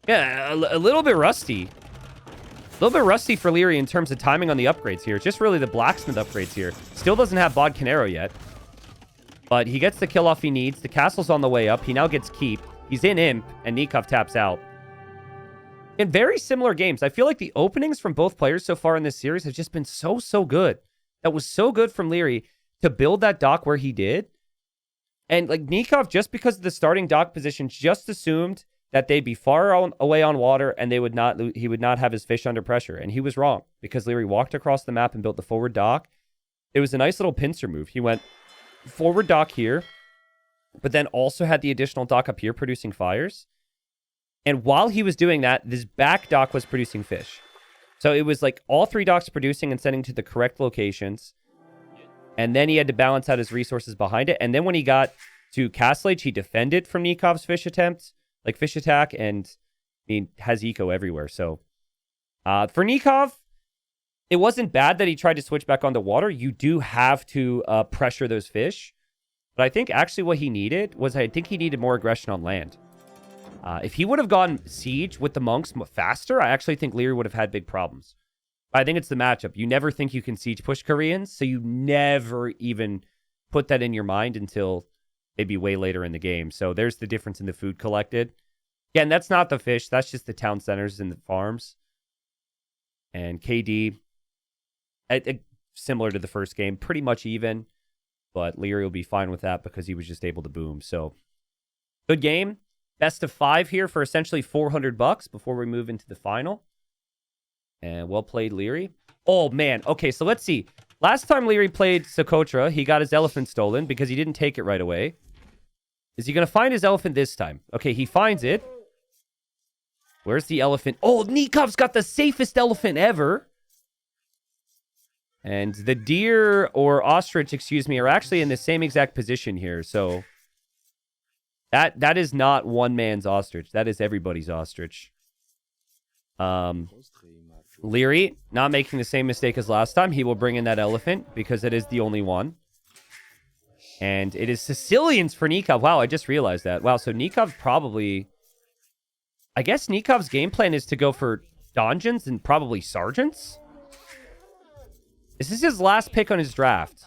A: Yeah, a little bit rusty. A little bit rusty for Liry in terms of timing on the upgrades here. It's just really the blacksmith upgrades here. Still doesn't have Bod Canero yet. But he gets the kill off he needs. The castle's on the way up. He now gets keep. He's in Imp, and Nikov taps out. In very similar games, I feel like the openings from both players so far in this series have just been so good. That was so good from Liry to build that dock where he did. And like Nikov, just because of the starting dock position, just assumed that they'd be far away on water and he would not have his fish under pressure. And he was wrong because Liry walked across the map and built the forward dock. It was a nice little pincer move. He went forward dock here, but then also had the additional dock up here producing fires. And while he was doing that, this back dock was producing fish. So it was like all 3 docks producing and sending to the correct locations. And then he had to balance out his resources behind it. And then when he got to Castle Age, he defended from Nikov's fish attempts, like fish attack, and I mean, has eco everywhere. So for Nikov, it wasn't bad that he tried to switch back onto water. You do have to pressure those fish. But I think actually what he needed was, I think he needed more aggression on land. If he would have gone siege with the monks faster, I actually think Liry would have had big problems. I think it's the matchup. You never think you can siege push Koreans, so you never even put that in your mind until maybe way later in the game. So there's the difference in the food collected. Again, that's not the fish. That's just the town centers and the farms. And KD, similar to the first game, pretty much even. But Liry will be fine with that because he was just able to boom. So good game. Best of 5 here for essentially $400 before we move into the final. And well played, Liry. Oh, man. Okay, so let's see. Last time Liry played Socotra, he got his elephant stolen because he didn't take it right away. Is he going to find his elephant this time? Okay, he finds it. Where's the elephant? Oh, Nikov's got the safest elephant ever. And the deer or ostrich, excuse me, are actually in the same exact position here. So that is not one man's ostrich. That is everybody's ostrich. Liry, not making the same mistake as last time. He will bring in that elephant because it is the only one. And it is Sicilians for Nikov. Wow, I just realized that. Wow, so Nikov probably... I guess Nikov's game plan is to go for donjons and probably sergeants? This is his last pick on his draft.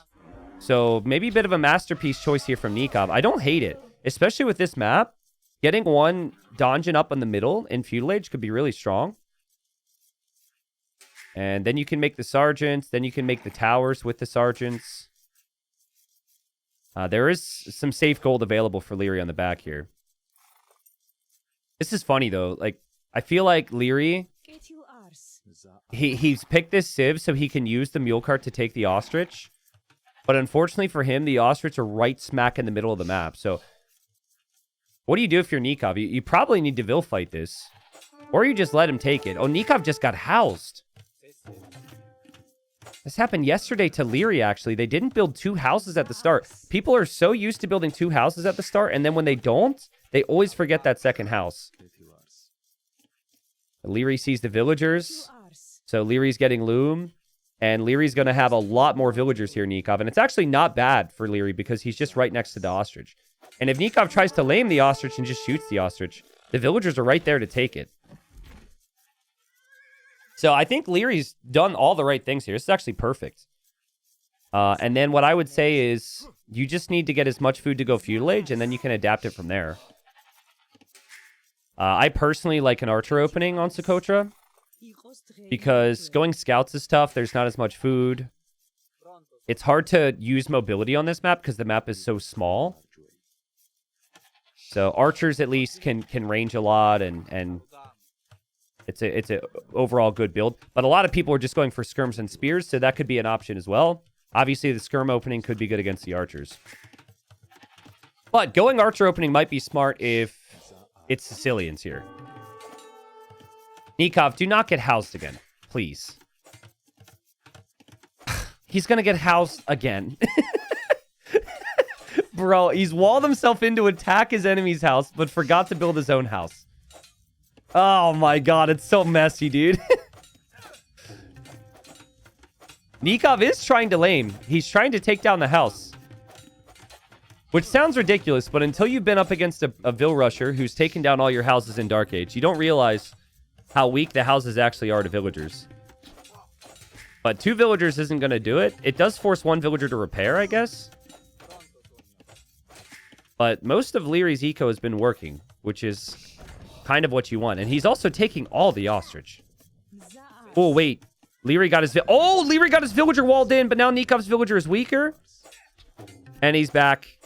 A: So maybe a bit of a masterpiece choice here from Nikov. I don't hate it, especially with this map. Getting one donjon up in the middle in Feudal Age could be really strong. And then you can make the sergeants. Then you can make the towers with the sergeants. There is some safe gold available for Liry on the back here. This is funny, though. Like, I feel like Liry, he's picked this civ so he can use the mule cart to take the ostrich. But unfortunately for him, the ostrich are right smack in the middle of the map. So what do you do if you're Nikov? You probably need to Vil fight this. Or you just let him take it. Oh, Nikov just got housed. This happened yesterday to Liry, actually. They didn't build 2 houses at the start. People are so used to building 2 houses at the start, and then when they don't, they always forget that second house. Liry sees the villagers. So Liry's getting loom. And Liry's going to have a lot more villagers here, Nikov. And it's actually not bad for Liry because he's just right next to the ostrich. And if Nikov tries to lame the ostrich and just shoots the ostrich, the villagers are right there to take it. So I think Liry's done all the right things here. This is actually perfect. And then what I would say is you just need to get as much food to go Feudal Age, and then you can adapt it from there. I personally like an archer opening on Socotra because going scouts is tough. There's not as much food. It's hard to use mobility on this map because the map is so small. So archers at least can range a lot, and it's a overall good build. But a lot of people are just going for skirms and spears, so that could be an option as well. Obviously, the skirm opening could be good against the archers. But going archer opening might be smart if it's Sicilians here. Nikov, do not get housed again, please. He's going to get housed again. Bro, he's walled himself in to attack his enemy's house, but forgot to build his own house. Oh my god, it's so messy, dude. Nikov is trying to lame. He's trying to take down the house. Which sounds ridiculous, but until you've been up against a Vil Rusher who's taken down all your houses in Dark Age, you don't realize how weak the houses actually are to villagers. But 2 villagers isn't going to do it. It does force 1 villager to repair, I guess. But most of Liry's eco has been working, which is kind of what you want. And he's also taking all the ostrich. Oh, wait. Liry got his... Liry got his villager walled in, but now Nikov's villager is weaker. And he's back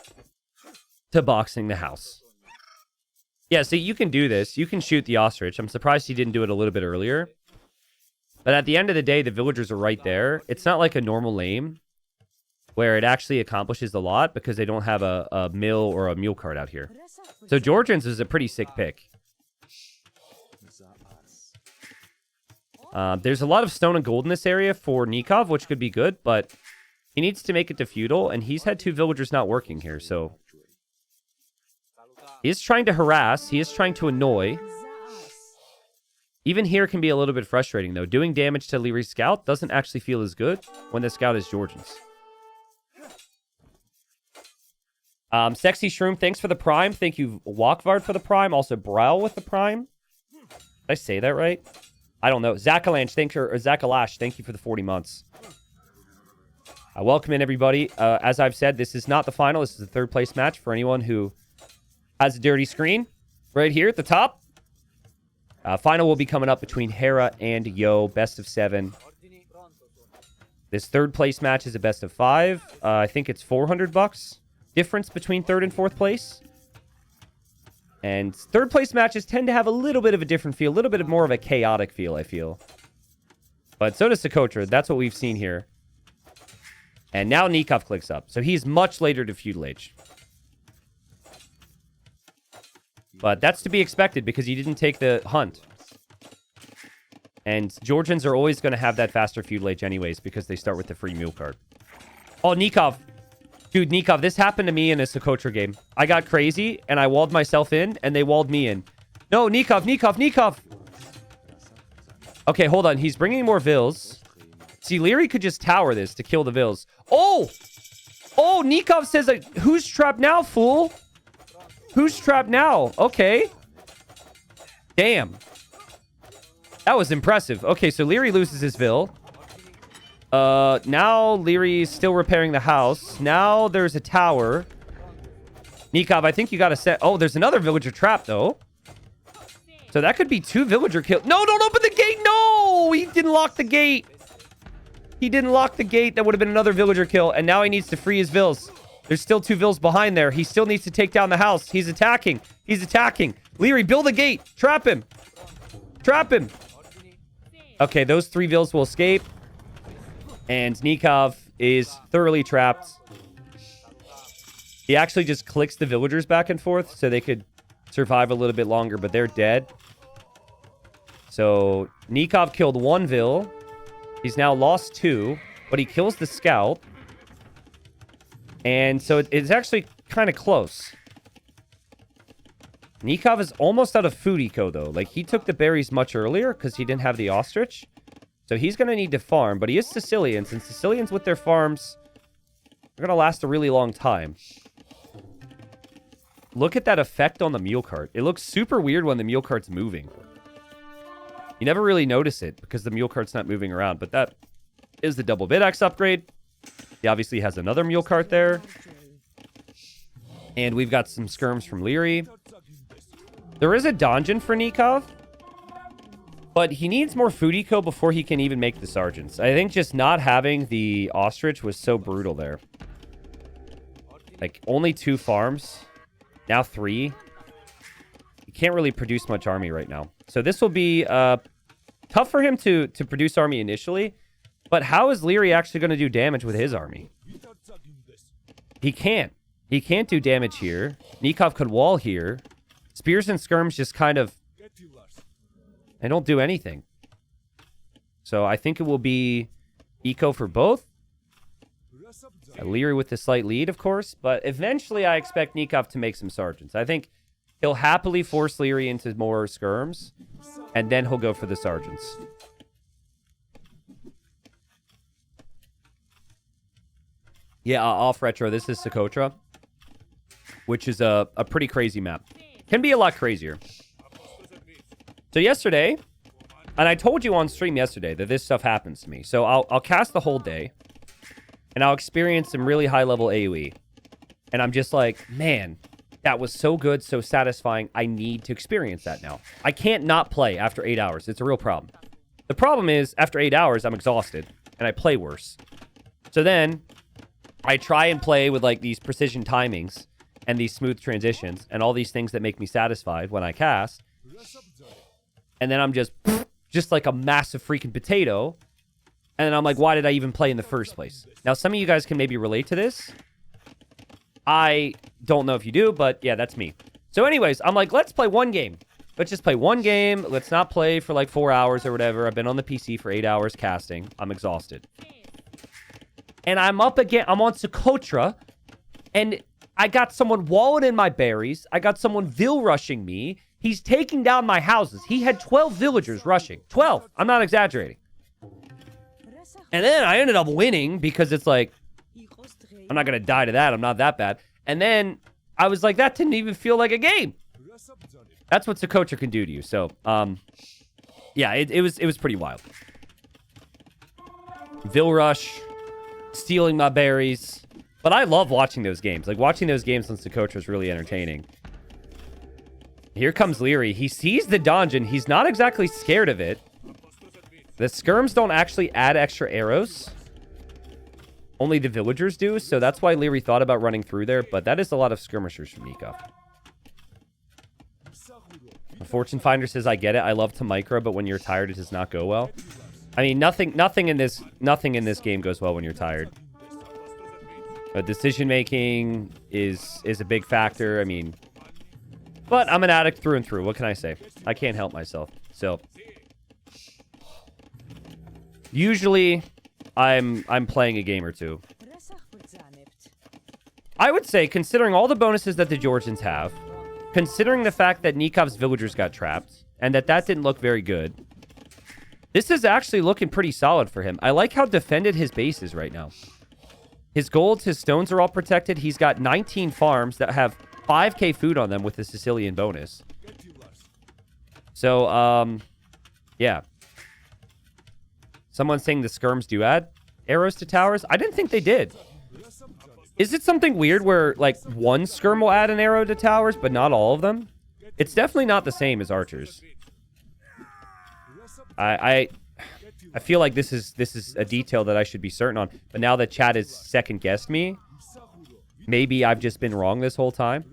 A: to boxing the house. Yeah, see, you can do this. You can shoot the ostrich. I'm surprised he didn't do it a little bit earlier. But at the end of the day, the villagers are right there. It's not like a normal lane where it actually accomplishes a lot because they don't have a mill or a mule cart out here. So Georgians is a pretty sick pick. There's a lot of stone and gold in this area for Nikov, which could be good, but he needs to make it to Feudal, and he's had 2 villagers not working here, so... He is trying to harass. He is trying to annoy. Even here can be a little bit frustrating, though. Doing damage to Liry's scout doesn't actually feel as good when the scout is Georgians. Sexy Shroom, thanks for the prime. Thank you, Walkvard, for the prime. Also, Brow with the prime. Did I say that right? I don't know. Zakalash, thank you for the 40 months. Welcome in, everybody. As I've said, this is not the final. This is the 3rd place match for anyone who has a dirty screen right here at the top. Final will be coming up between Hera and Yo. Best of 7. This 3rd place match is a best of 5. I think it's $400 difference between 3rd and 4th place. And 3rd place matches tend to have a little bit of a different feel, a little bit more of a chaotic feel, I feel. But so does Socotra. That's what we've seen here. And now Nikov clicks up. So he's much later to Feudal Age. But that's to be expected because he didn't take the hunt. And Georgians are always going to have that faster Feudal Age anyways because they start with the free mule card. Oh, Nikov. Dude, Nikov, this happened to me in a Socotra game. I got crazy and I walled myself in and they walled me in. No, Nikov. Okay, hold on. He's bringing more Vils. See, Liry could just tower this to kill the Vils. Oh, Nikov says, who's trapped now, fool? Who's trapped now? Okay. Damn. That was impressive. Okay, so Liry loses his Vil. Now Liry's still repairing the house. Now there's a tower. Nikov, I think you got to set... Oh, there's another villager trap, though. So that could be 2 villager kills. No, don't open the gate. No, he didn't lock the gate. That would have been another villager kill. And now he needs to free his Vils. There's still 2 Vils behind there. He still needs to take down the house. He's attacking. Liry, build a gate. Trap him. Okay, those 3 Vils will escape. And Nikov is thoroughly trapped. He actually just clicks the villagers back and forth so they could survive a little bit longer, but they're dead. So Nikov killed 1 Vil. He's now lost 2, but he kills the scout. And so it's actually kind of close. Nikov is almost out of food eco, though. Like, he took the berries much earlier because he didn't have the ostrich. So he's going to need to farm. But he is Sicilians, and Sicilians with their farms are going to last a really long time. Look at that effect on the mule cart. It looks super weird when the mule cart's moving. You never really notice it because the mule cart's not moving around. But that is the double Vidax upgrade. He obviously has another mule cart there. And we've got some skirms from Liry. There is a donjon for Nikov. But he needs more food eco before he can even make the sergeants. I think just not having the ostrich was so brutal there. Like, only 2 farms. Now 3. He can't really produce much army right now. So this will be tough for him to produce army initially. But how is Liry actually going to do damage with his army? He can't. He can't do damage here. Nikov could wall here. Spears and skirms just kind of... They don't do anything. So I think it will be eco for both. Liry with the slight lead, of course. But eventually I expect Nikov to make some sergeants. I think he'll happily force Liry into more skirms. And then he'll go for the sergeants. Yeah, off retro. This is Socotra. which is a pretty crazy map. Can be a lot crazier. So yesterday, and I told you on stream yesterday that this stuff happens to me. So I'll cast the whole day, and I'll experience some really high-level AoE. And I'm just like, man, that was so good, so satisfying. I need to experience that now. I can't not play after 8 hours. It's a real problem. The problem is, after 8 hours, I'm exhausted, and I play worse. So then, I try and play with, like, these precision timings and these smooth transitions and all these things that make me satisfied when I cast. And then I'm just like a massive freaking potato. And then I'm like, why did I even play in the first place? Now, some of you guys can maybe relate to this. I don't know if you do, but yeah, that's me. So anyways, I'm like, let's play one game. Let's just play one game. Let's not play for like 4 hours or whatever. I've been on the PC for 8 hours casting. I'm exhausted. And I'm up again. I'm on Socotra. And I got someone walling in my berries. I got someone Vil rushing me. He's taking down my houses. He had 12 villagers rushing. 12. I'm not exaggerating. And then I ended up winning because it's like, I'm not going to die to that. I'm not that bad. And then I was like, that didn't even feel like a game. That's what Socotra can do to you. So, yeah, it was pretty wild. Vil rush, stealing my berries. But I love watching those games. Like, watching those games on Socotra is really entertaining. Here comes Liry. He sees the dungeon. He's not exactly scared of it. The skirms don't actually add extra arrows. Only the villagers do, so that's why Liry thought about running through there, but that is a lot of skirmishers from Nikov. Fortune Finder says, I get it. I love to micro, but when you're tired, it does not go well. I mean, nothing in this game goes well when you're tired. But decision making is a big factor. I mean, but I'm an addict through and through. What can I say? I can't help myself. So usually I'm playing a game or two. I would say, considering all the bonuses that the Georgians have, considering the fact that Nikov's villagers got trapped, and that didn't look very good, this is actually looking pretty solid for him. I like how defended his base is right now. His golds, his stones are all protected. He's got 19 farms that have 5k food on them with the Sicilian bonus. So, yeah. Someone's saying the skirms do add arrows to towers. I didn't think they did. Is it something weird where, like, one skirm will add an arrow to towers, but not all of them? It's definitely not the same as archers. I feel like this is a detail that I should be certain on. But now that chat has second-guessed me, maybe I've just been wrong this whole time.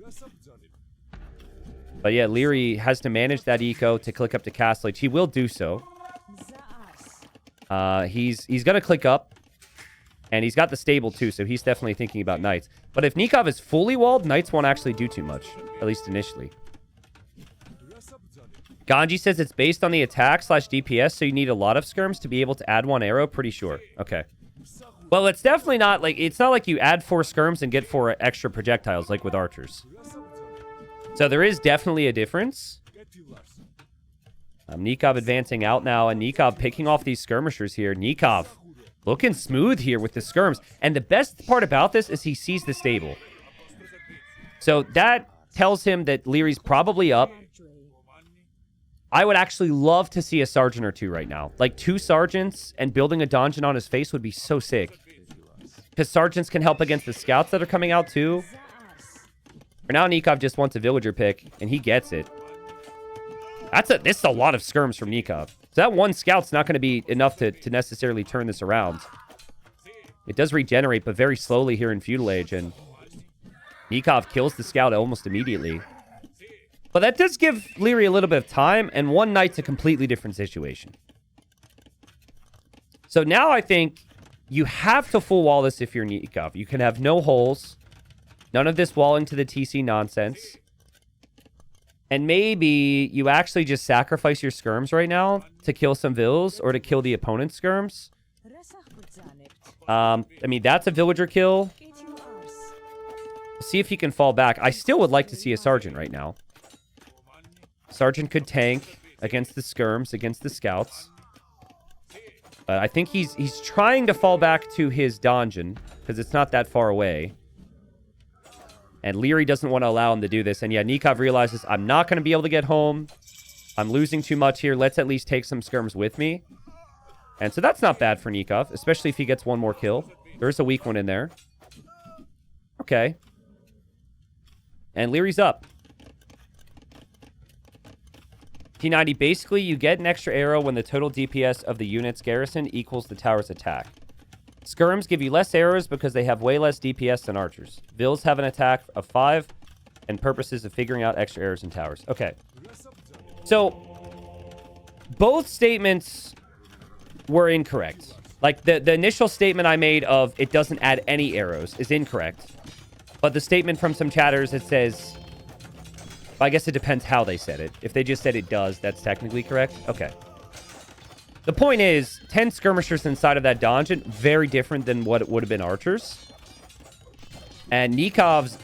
A: But yeah, Liry has to manage that eco to click up to Castle Age. He will do so. He's going to click up. And he's got the stable too, so he's definitely thinking about knights. But if Nikov is fully walled, knights won't actually do too much. At least initially. Ganji says it's based on the attack/DPS, so you need a lot of skirms to be able to add one arrow. Pretty sure. Okay. Well, it's definitely not like... It's not like you add 4 skirms and get 4 extra projectiles like with archers. So there is definitely a difference. Nikov advancing out now, and Nikov picking off these skirmishers here. Nikov looking smooth here with the skirms. And the best part about this is he sees the stable. So that tells him that Liry's probably up. I would actually love to see a sergeant or two right now. Like 2 sergeants and building a donjon on his face would be so sick. Because sergeants can help against the scouts that are coming out too. For now, Nikov just wants a villager pick, and he gets it. This is a lot of skirms from Nikov. So that one scout's not going to be enough to necessarily turn this around. It does regenerate, but very slowly here in Feudal Age, and Nikov kills the scout almost immediately. But that does give Liry a little bit of time, and one knight's a completely different situation. So now I think you have to full wall this if you're Nikov. You can have no holes. None of this walling to the TC nonsense. And maybe you actually just sacrifice your skirms right now to kill some vills or to kill the opponent's skirms. I mean, that's a villager kill. See if he can fall back. I still would like to see a sergeant right now. Sergeant could tank against the skirms, against the scouts. I think he's trying to fall back to his donjon because it's not that far away. And Liry doesn't want to allow him to do this. And yeah, Nikov realizes, I'm not going to be able to get home. I'm losing too much here. Let's at least take some skirms with me. And so that's not bad for Nikov, especially if he gets one more kill. There's a weak one in there. Okay. And Liry's up. T90, basically you get an extra arrow when the total DPS of the unit's garrison equals the tower's attack. Skirms give you less arrows because they have way less DPS than archers. Vills have an attack of 5 and purposes of figuring out extra arrows in towers. Okay. So, both statements were incorrect. Like, the initial statement I made of it doesn't add any arrows is incorrect. But the statement from some chatters that says... I guess it depends how they said it. If they just said it does, that's technically correct. Okay. The point is, 10 skirmishers inside of that dungeon, very different than what it would have been archers. And Nikov's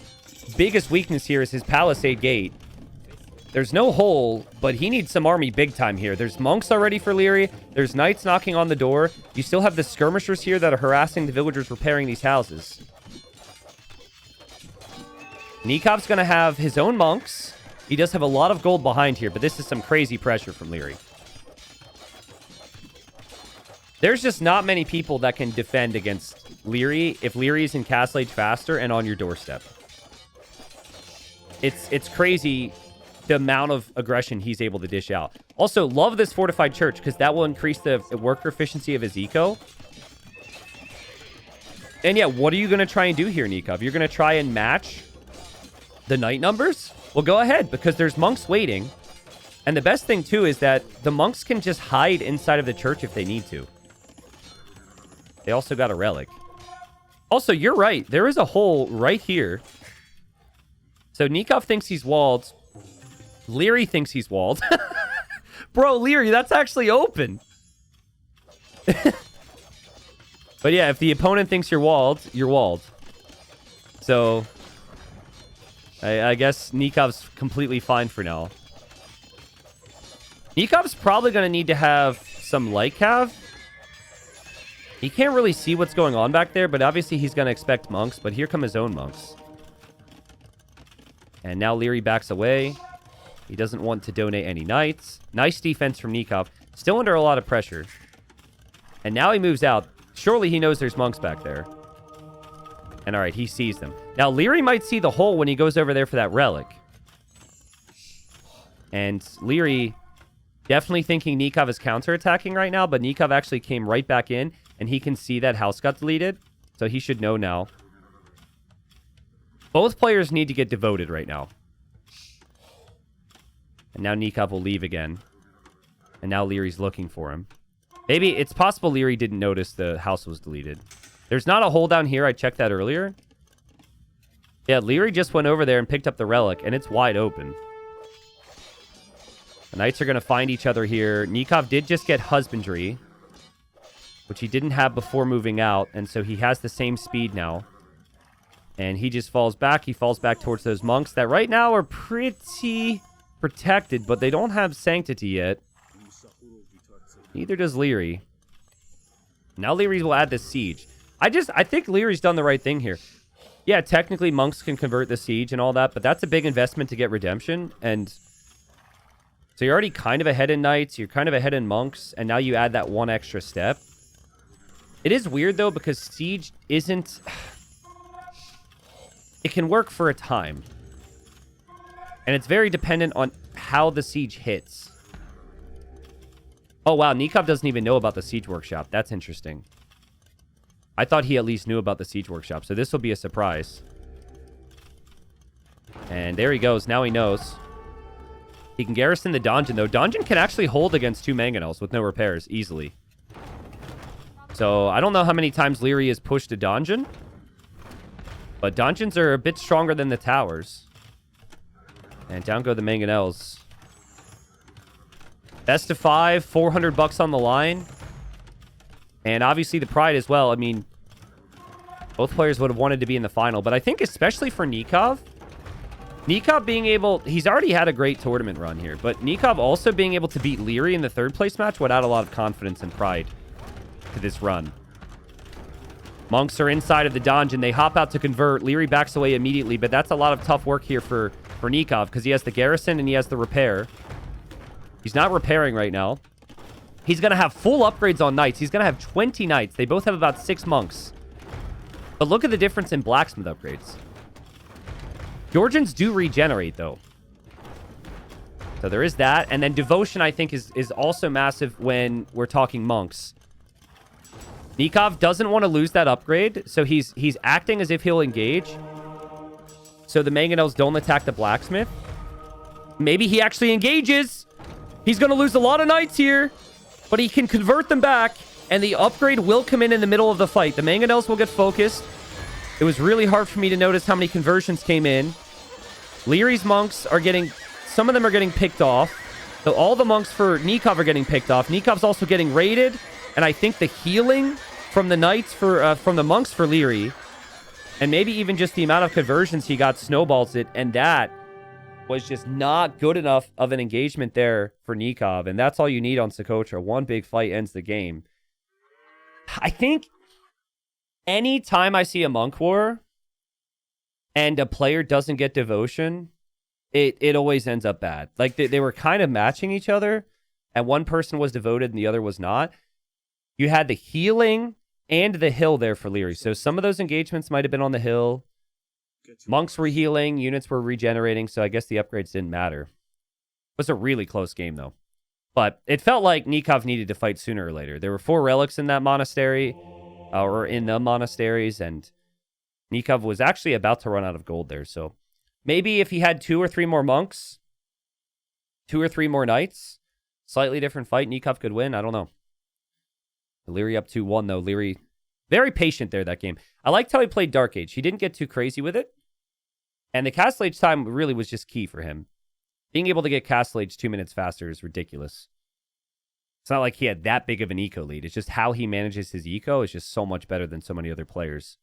A: biggest weakness here is his palisade gate. There's no hole, but he needs some army big time here. There's monks already for Liry. There's knights knocking on the door. You still have the skirmishers here that are harassing the villagers repairing these houses. Nikov's going to have his own monks. He does have a lot of gold behind here, but this is some crazy pressure from Liry. There's just not many people that can defend against Liry if Liry is in Castle Age faster and on your doorstep. It's crazy the amount of aggression he's able to dish out. Also, love this fortified church because that will increase the worker efficiency of his eco. And yeah, what are you going to try and do here, Nikov? You're going to try and match the knight numbers? Well, go ahead because there's monks waiting. And the best thing, too, is that the monks can just hide inside of the church if they need to. They also got a relic. Also, you're right. There is a hole right here. So Nikov thinks he's walled. Liry thinks he's walled. Bro, Liry, that's actually open. But yeah, if the opponent thinks you're walled, you're walled. So, I guess Nikov's completely fine for now. Nikov's probably going to need to have some light cav. He can't really see what's going on back there, but obviously he's going to expect monks. But here come his own monks. And now Liry backs away. He doesn't want to donate any knights. Nice defense from Nikov. Still under a lot of pressure. And now he moves out. Surely he knows there's monks back there. And all right, he sees them. Now, Liry might see the hole when he goes over there for that relic. And Liry definitely thinking Nikov is counterattacking right now, but Nikov actually came right back in, and he can see that house got deleted. So he should know now. Both players need to get devoted right now. And now Nikov will leave again. And now Liry's looking for him. Maybe it's possible Liry didn't notice the house was deleted. There's not a hole down here. I checked that earlier. Yeah, Liry just went over there and picked up the relic, and it's wide open. The knights are going to find each other here. Nikov did just get husbandry, which he didn't have before moving out, and so he has the same speed now. And he just falls back. He falls back towards those monks that right now are pretty protected, but they don't have sanctity yet. Neither does Liry. Now Liry will add the siege. I think Liry's done the right thing here. Yeah, technically monks can convert the siege and all that, but that's a big investment to get redemption. And so you're already kind of ahead in knights, you're kind of ahead in monks, and now you add that one extra step. It is weird, though, because siege isn't... It can work for a time. And it's very dependent on how the siege hits. Oh, wow, Nikov doesn't even know about the siege workshop. That's interesting. I thought he at least knew about the siege workshop, so this will be a surprise. And there he goes. Now he knows. He can garrison the donjon, though. Donjon can actually hold against 2 manganels with no repairs easily. So I don't know how many times Liry has pushed a donjon. But donjons are a bit stronger than the towers. And down go the manganels. Best of 5, 400 bucks on the line. And obviously the pride as well. I mean, both players would have wanted to be in the final. But I think especially for Nikov, Nikov being able... He's already had a great tournament run here. But Nikov also being able to beat Liry in the 3rd place match would add a lot of confidence and pride to this run. Monks are inside of the dungeon. They hop out to convert. Liry backs away immediately, but that's a lot of tough work here for Nikov because he has the garrison and he has the repair. He's not repairing right now. He's going to have full upgrades on knights. He's going to have 20 knights. They both have about 6 monks. But look at the difference in blacksmith upgrades. Georgians do regenerate, though. So there is that. And then devotion, I think, is also massive when we're talking monks. Nikov doesn't want to lose that upgrade, so he's acting as if he'll engage. So the manganels don't attack the blacksmith. Maybe he actually engages. He's going to lose a lot of knights here, but he can convert them back, and the upgrade will come in the middle of the fight. The manganels will get focused. It was really hard for me to notice how many conversions came in. Liry's monks are getting... Some of them are getting picked off. So all the monks for Nikov are getting picked off. Nikov's also getting raided, and I think the healing from the knights from the monks for Liry, and maybe even just the amount of conversions he got snowballs it, and that was just not good enough of an engagement there for Nikov, and that's all you need on Socotra. One big fight ends the game. I think any time I see a monk war and a player doesn't get devotion, it always ends up bad. Like they were kind of matching each other, and one person was devoted and the other was not. You had the healing and the hill there for Liry. So some of those engagements might have been on the hill. Monks were healing, units were regenerating, so I guess the upgrades didn't matter. It was a really close game, though. But it felt like Nikov needed to fight sooner or later. There were 4 relics in that monastery, or in the monasteries, and Nikov was actually about to run out of gold there. So maybe if he had 2 or 3 more monks, 2 or 3 more knights, slightly different fight, Nikov could win. I don't know. Liry up 2-1, though. Liry, very patient there that game. I liked how he played Dark Age. He didn't get too crazy with it. And the Castle Age time really was just key for him. Being able to get Castle Age 2 minutes faster is ridiculous. It's not like he had that big of an eco lead. It's just how he manages his eco is just so much better than so many other players.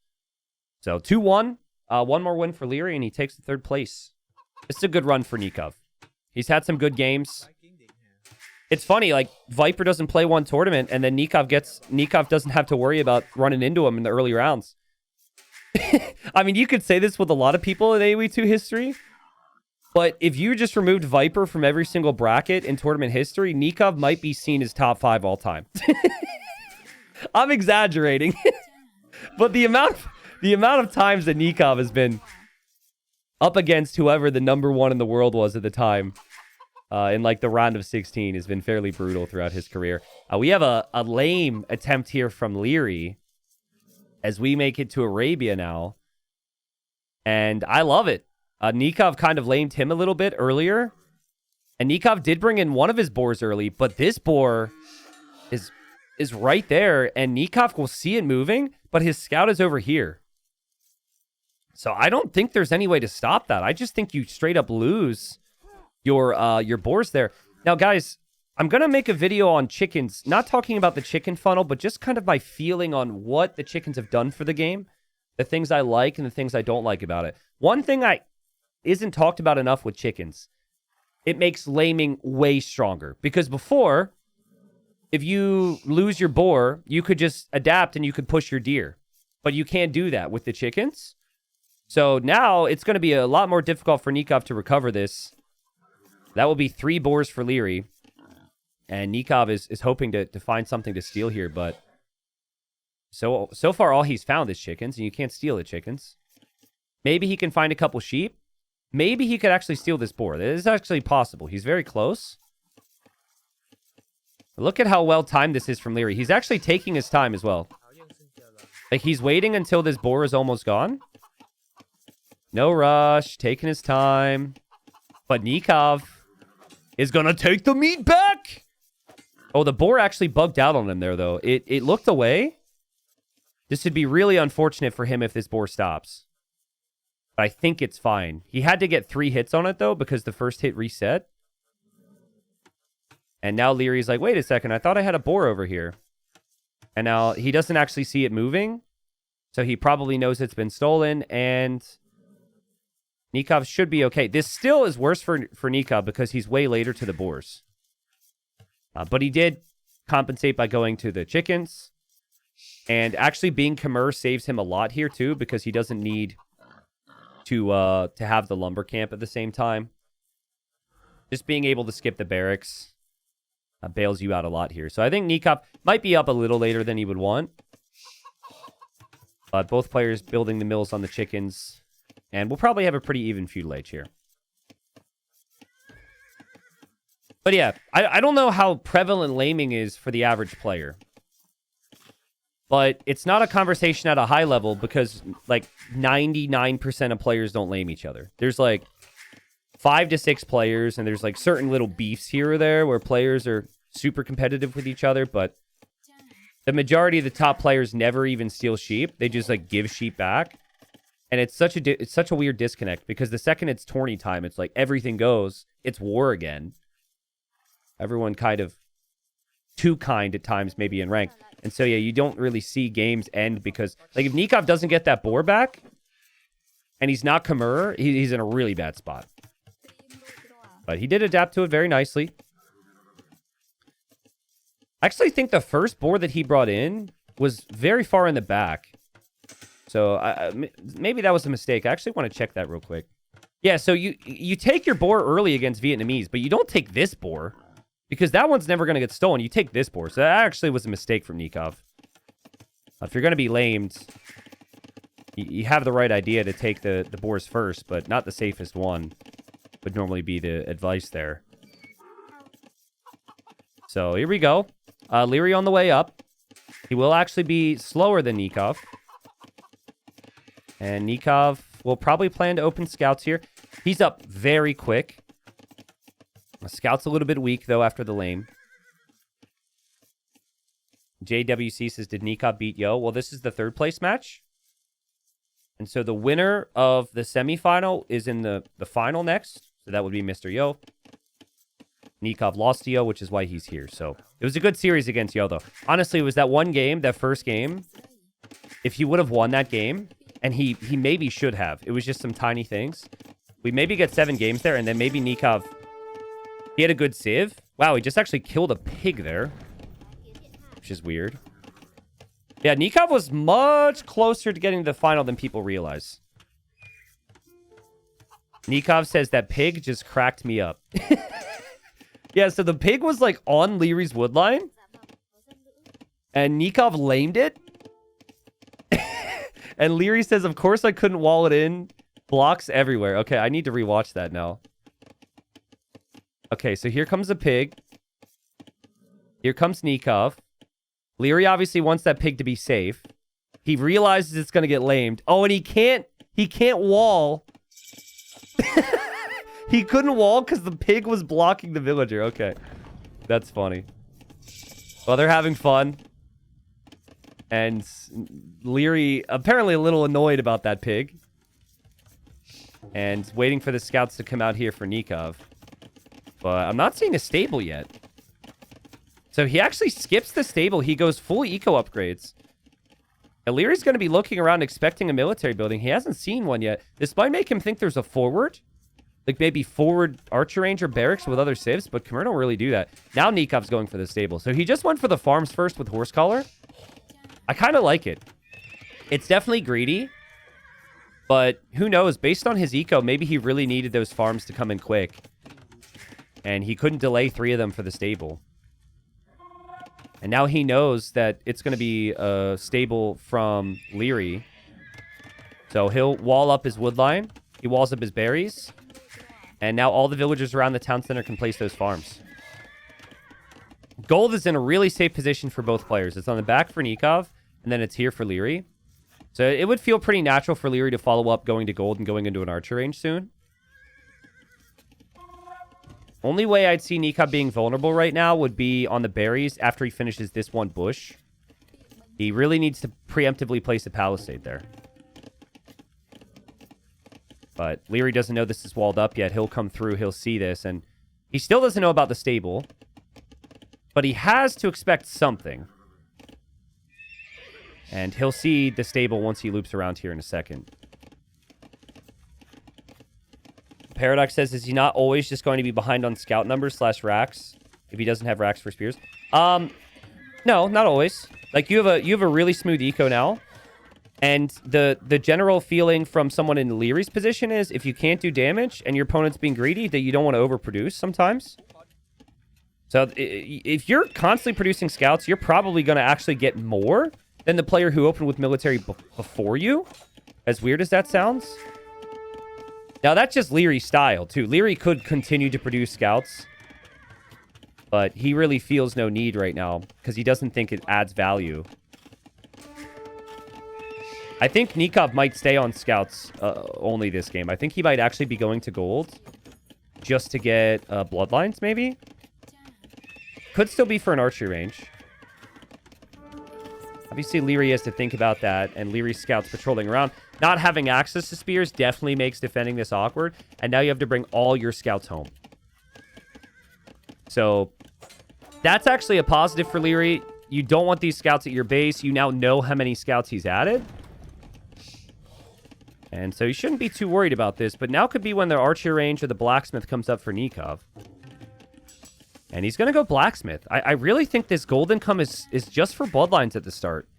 A: So 2-1. One more win for Liry, and he takes the 3rd place. It's a good run for Nikov. He's had some good games. It's funny, like, Viper doesn't play one tournament, and then Nikov doesn't have to worry about running into him in the early rounds. I mean, you could say this with a lot of people in AoE2 history, but if you just removed Viper from every single bracket in tournament history, Nikov might be seen as top 5 all time. I'm exaggerating. But the amount of times that Nikov has been up against whoever the number 1 in the world was at the time, in like the round of 16 has been fairly brutal throughout his career. We have a lame attempt here from Liry as we make it to Arabia now. And I love it. Nikov kind of lamed him a little bit earlier. And Nikov did bring in one of his boars early, but this boar is right there. And Nikov will see it moving, but his scout is over here. So I don't think there's any way to stop that. I just think you straight up lose your boars there. Now, guys, I'm going to make a video on chickens, not talking about the chicken funnel, but just kind of my feeling on what the chickens have done for the game, the things I like and the things I don't like about it. One thing isn't talked about enough with chickens, it makes laming way stronger. Because before, if you lose your boar, you could just adapt and you could push your deer. But you can't do that with the chickens. So now it's going to be a lot more difficult for Nikov to recover this. That will be 3 boars for Liry. And Nikov is hoping to find something to steal here, but so far all he's found is chickens, and you can't steal the chickens. Maybe he can find a couple sheep. Maybe he could actually steal this boar. It is actually possible. He's very close. But look at how well timed this is from Liry. He's actually taking his time as well. Like, he's waiting until this boar is almost gone. No rush, taking his time. But Nikov is going to take the meat back. Oh, the boar actually bugged out on him there, though. It looked away. This would be really unfortunate for him if this boar stops. But I think it's fine. He had to get 3 hits on it, though, because the first hit reset. And now Liry's like, wait a second, I thought I had a boar over here. And now he doesn't actually see it moving. So he probably knows it's been stolen, and Nikov should be okay. This still is worse for Nikov because he's way later to the boars. But he did compensate by going to the chickens. And actually being Khmer saves him a lot here too, because he doesn't need to have the lumber camp at the same time. Just being able to skip the barracks bails you out a lot here. So I think Nikov might be up a little later than he would want. But both players building the mills on the chickens. And we'll probably have a pretty even feudal age here. But yeah, I don't know how prevalent laming is for the average player. But it's not a conversation at a high level because like 99% of players don't lame each other. There's like 5 to 6 players, and there's like certain little beefs here or there where players are super competitive with each other, but the majority of the top players never even steal sheep. They just like give sheep back. And it's such a weird disconnect because the second it's tourney time, it's like everything goes. It's war again. Everyone kind of too kind at times, maybe in rank. And so, yeah, you don't really see games end because, like, if Nikov doesn't get that boar back and he's not Khmer, he's in a really bad spot. But he did adapt to it very nicely. I actually think the first boar that he brought in was very far in the back. So maybe that was a mistake. I actually want to check that real quick. Yeah, so you take your boar early against Vietnamese, but you don't take this boar. Because that one's never going to get stolen. You take this boar. So that actually was a mistake from Nikov. If you're going to be lamed, you have the right idea to take the boars first, but not the safest one. Would normally be the advice there. So here we go. Liry on the way up. He will actually be slower than Nikov. And Nikov will probably plan to open scouts here. He's up very quick. Scout's a little bit weak, though, after the lame. JWC says, did Nikov beat Yo? Well, this is the third place match. And so the winner of the semifinal is in the final next. So that would be Mr. Yo. Nikov lost to Yo, which is why he's here. So it was a good series against Yo, though. Honestly, it was that one game, that first game. If he would have won that game, and he maybe should have. It was just some tiny things. We maybe get 7 games there, and then maybe Nikov... He had a good civ. Wow, he just actually killed a pig there. Which is weird. Yeah, Nikov was much closer to getting to the final than people realize. Nikov says that pig just cracked me up. Yeah, so the pig was like on Liry's woodline. And Nikov lamed it. And Liry says, of course I couldn't wall it in. Blocks everywhere. Okay, I need to rewatch that now. Okay, so here comes the pig. Here comes Nikov. Liry obviously wants that pig to be safe. He realizes it's going to get lamed. Oh, and he can't wall. He couldn't wall because the pig was blocking the villager. Okay, that's funny. Well, they're having fun. And Liry apparently a little annoyed about that pig. And waiting for the scouts to come out here for Nikov. But I'm not seeing a stable yet. So he actually skips the stable. He goes full eco upgrades. Liry's going to be looking around expecting a military building. He hasn't seen one yet. This might make him think there's a forward. Like maybe forward archer range or barracks with other civs. But Khmer don't really do that. Now Nikov's going for the stable. So he just went for the farms first with horse collar. I kind of like it. It's definitely greedy. But who knows? Based on his eco, maybe he really needed those farms to come in quick. And he couldn't delay 3 of them for the stable. And now he knows that it's going to be a stable from Liry. So he'll wall up his woodline. He walls up his berries. And now all the villagers around the town center can place those farms. Gold is in a really safe position for both players. It's on the back for Nikov, and then it's here for Liry. So it would feel pretty natural for Liry to follow up going to gold and going into an archer range soon. Only way I'd see Nikov being vulnerable right now would be on the berries after he finishes this one bush. He really needs to preemptively place a palisade there. But Liry doesn't know this is walled up yet. He'll come through. He'll see this. And he still doesn't know about the stable. But he has to expect something. And he'll see the stable once he loops around here in a second. Paradox says, is he not always just going to be behind on scout numbers / racks if he doesn't have racks for spears? No, not always. Like, you have a really smooth eco now. And the general feeling from someone in Liry's position is if you can't do damage and your opponent's being greedy, that you don't want to overproduce sometimes. So if you're constantly producing scouts, you're probably going to actually get more than the player who opened with military before you. As weird as that sounds. Now, that's just Liry's style, too. Liry could continue to produce scouts. But he really feels no need right now because he doesn't think it adds value. I think Nikov might stay on scouts only this game. I think he might actually be going to gold just to get bloodlines, maybe. Could still be for an archery range. Obviously, Liry has to think about that, and Liry's scouts patrolling around. Not having access to spears definitely makes defending this awkward, and now you have to bring all your scouts home. So, that's actually a positive for Liry. You don't want these scouts at your base. You now know how many scouts he's added. And so you shouldn't be too worried about this, but now could be when the archer range or the blacksmith comes up for Nikov. And he's going to go blacksmith. I really think this gold income is just for bloodlines at the start.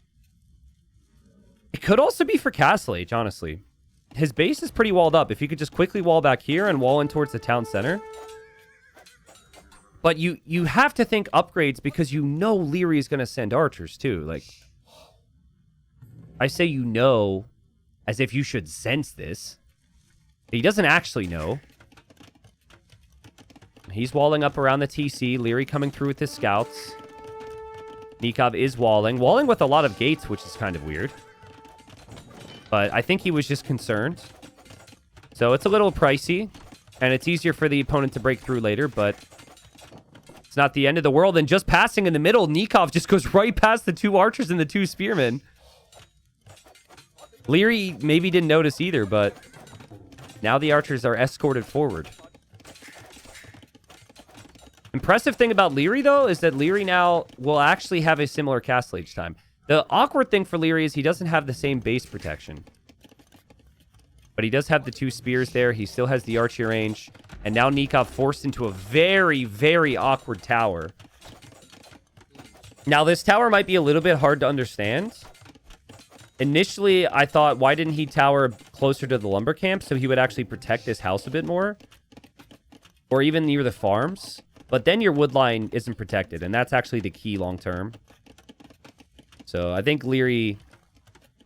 A: It could also be for Castle Age, honestly. His base is pretty walled up. If you could just quickly wall back here and wall in towards the town center. But you have to think upgrades because you know Liry is going to send archers too. Like, I say you know as if you should sense this. He doesn't actually know. He's walling up around the TC. Liry coming through with his scouts. Nikov is walling. Walling with a lot of gates, which is kind of weird. But I think he was just concerned. So it's a little pricey. And it's easier for the opponent to break through later, but it's not the end of the world. And just passing in the middle, Nikov just goes right past the two archers and the two spearmen. Liry maybe didn't notice either, but now the archers are escorted forward. Impressive thing about Liry, though, is that Liry now will actually have a similar castle age time. The awkward thing for Liry is he doesn't have the same base protection. But he does have the two spears there. He still has the archery range. And now Nikov forced into a very, very awkward tower. Now, this tower might be a little bit hard to understand. Initially, I thought, why didn't he tower closer to the lumber camp so he would actually protect his house a bit more? Or even near the farms. But then your wood line isn't protected, and that's actually the key long term. So I think Liry,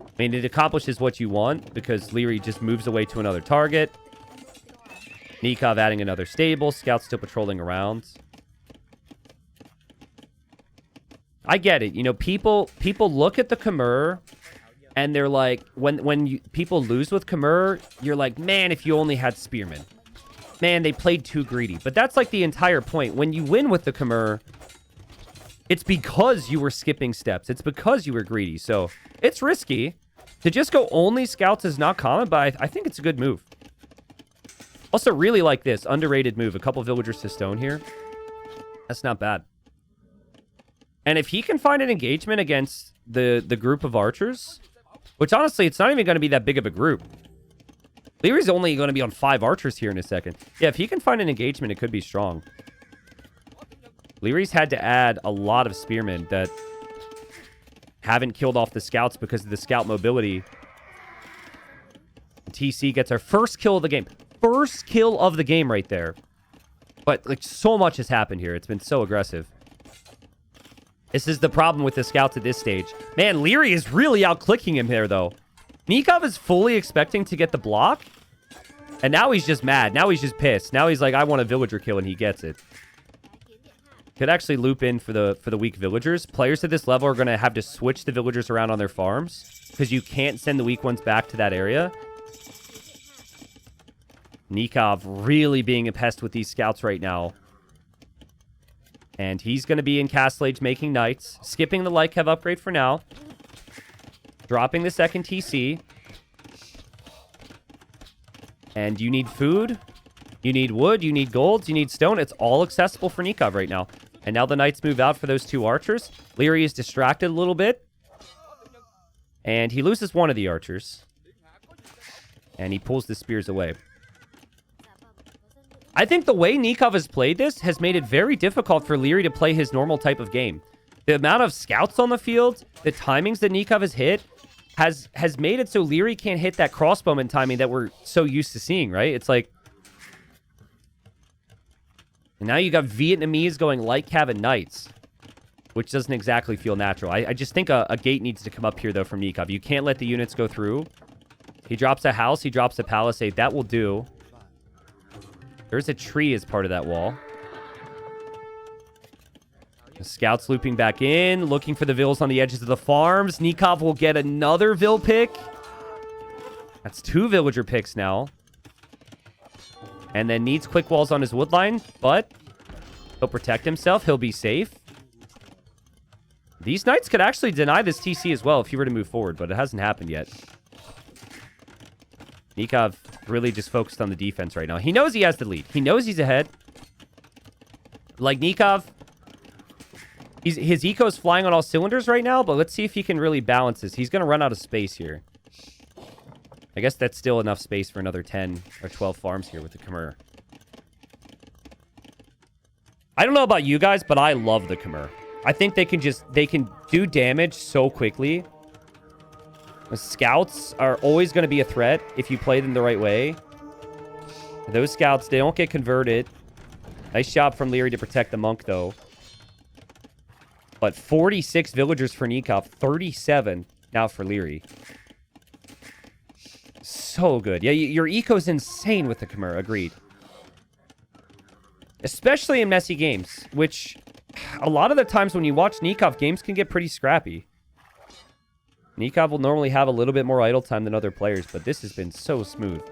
A: I mean, it accomplishes what you want because Liry just moves away to another target. Nikov adding another stable. Scouts still patrolling around. I get it. You know, people look at the Khmer and they're like, when people lose with Khmer, you're like, man, if you only had spearmen. Man, they played too greedy. But that's like the entire point. When you win with the Khmer, it's because you were skipping steps. It's because you were greedy. So it's risky. To just go only scouts is not common, but I think it's a good move. Also really like this. Underrated move. A couple villagers to stone here. That's not bad. And if he can find an engagement against the group of archers, which honestly, it's not even going to be that big of a group. Liry's only going to be on 5 archers here in a second. Yeah, if he can find an engagement, it could be strong. Liry's had to add a lot of spearmen that haven't killed off the scouts because of the scout mobility. TC gets our first kill of the game. First kill of the game right there. But, like, so much has happened here. It's been so aggressive. This is the problem with the scouts at this stage. Man, Liry is really outclicking him here, though. Nikov is fully expecting to get the block. And now he's just mad. Now he's just pissed. Now he's like, I want a villager kill, and he gets it. Could actually loop in for the weak villagers. Players at this level are going to have to switch the villagers around on their farms. Because you can't send the weak ones back to that area. Nikov really being a pest with these scouts right now. And he's going to be in Castle Age making knights. Skipping the light kev upgrade for now. Dropping the second TC. And you need food. You need wood. You need golds. You need stone. It's all accessible for Nikov right now. And now the knights move out for those 2 archers. Liry is distracted a little bit. And he loses one of the archers. And he pulls the spears away. I think the way Nikov has played this has made it very difficult for Liry to play his normal type of game. The amount of scouts on the field, the timings that Nikov has hit, has made it so Liry can't hit that crossbowman timing that we're so used to seeing, right? It's like... And now you got Vietnamese going light cav and knights, which doesn't exactly feel natural. I just think a gate needs to come up here, though, from Nikov. You can't let the units go through. He drops a house. He drops a palisade. That will do. There's a tree as part of that wall. The scouts looping back in, looking for the vills on the edges of the farms. Nikov will get another vill pick. That's 2 villager picks now. And then needs quick walls on his wood line, but he'll protect himself. He'll be safe. These knights could actually deny this TC as well if he were to move forward, but it hasn't happened yet. Nikov really just focused on the defense right now. He knows he has the lead. He knows he's ahead. Like Nikov... His eco's flying on all cylinders right now, but let's see if he can really balance this. He's going to run out of space here. I guess that's still enough space for another 10 or 12 farms here with the Khmer. I don't know about you guys, but I love the Khmer. I think they can do damage so quickly. The scouts are always going to be a threat if you play them the right way. Those scouts, they don't get converted. Nice job from Liry to protect the monk, though. But 46 villagers for Nikov, 37 now for Liry. So good. Yeah, your eco's insane with the Khmer, agreed. Especially in messy games, which a lot of the times when you watch Nikov, games can get pretty scrappy. Nikov will normally have a little bit more idle time than other players, but this has been so smooth.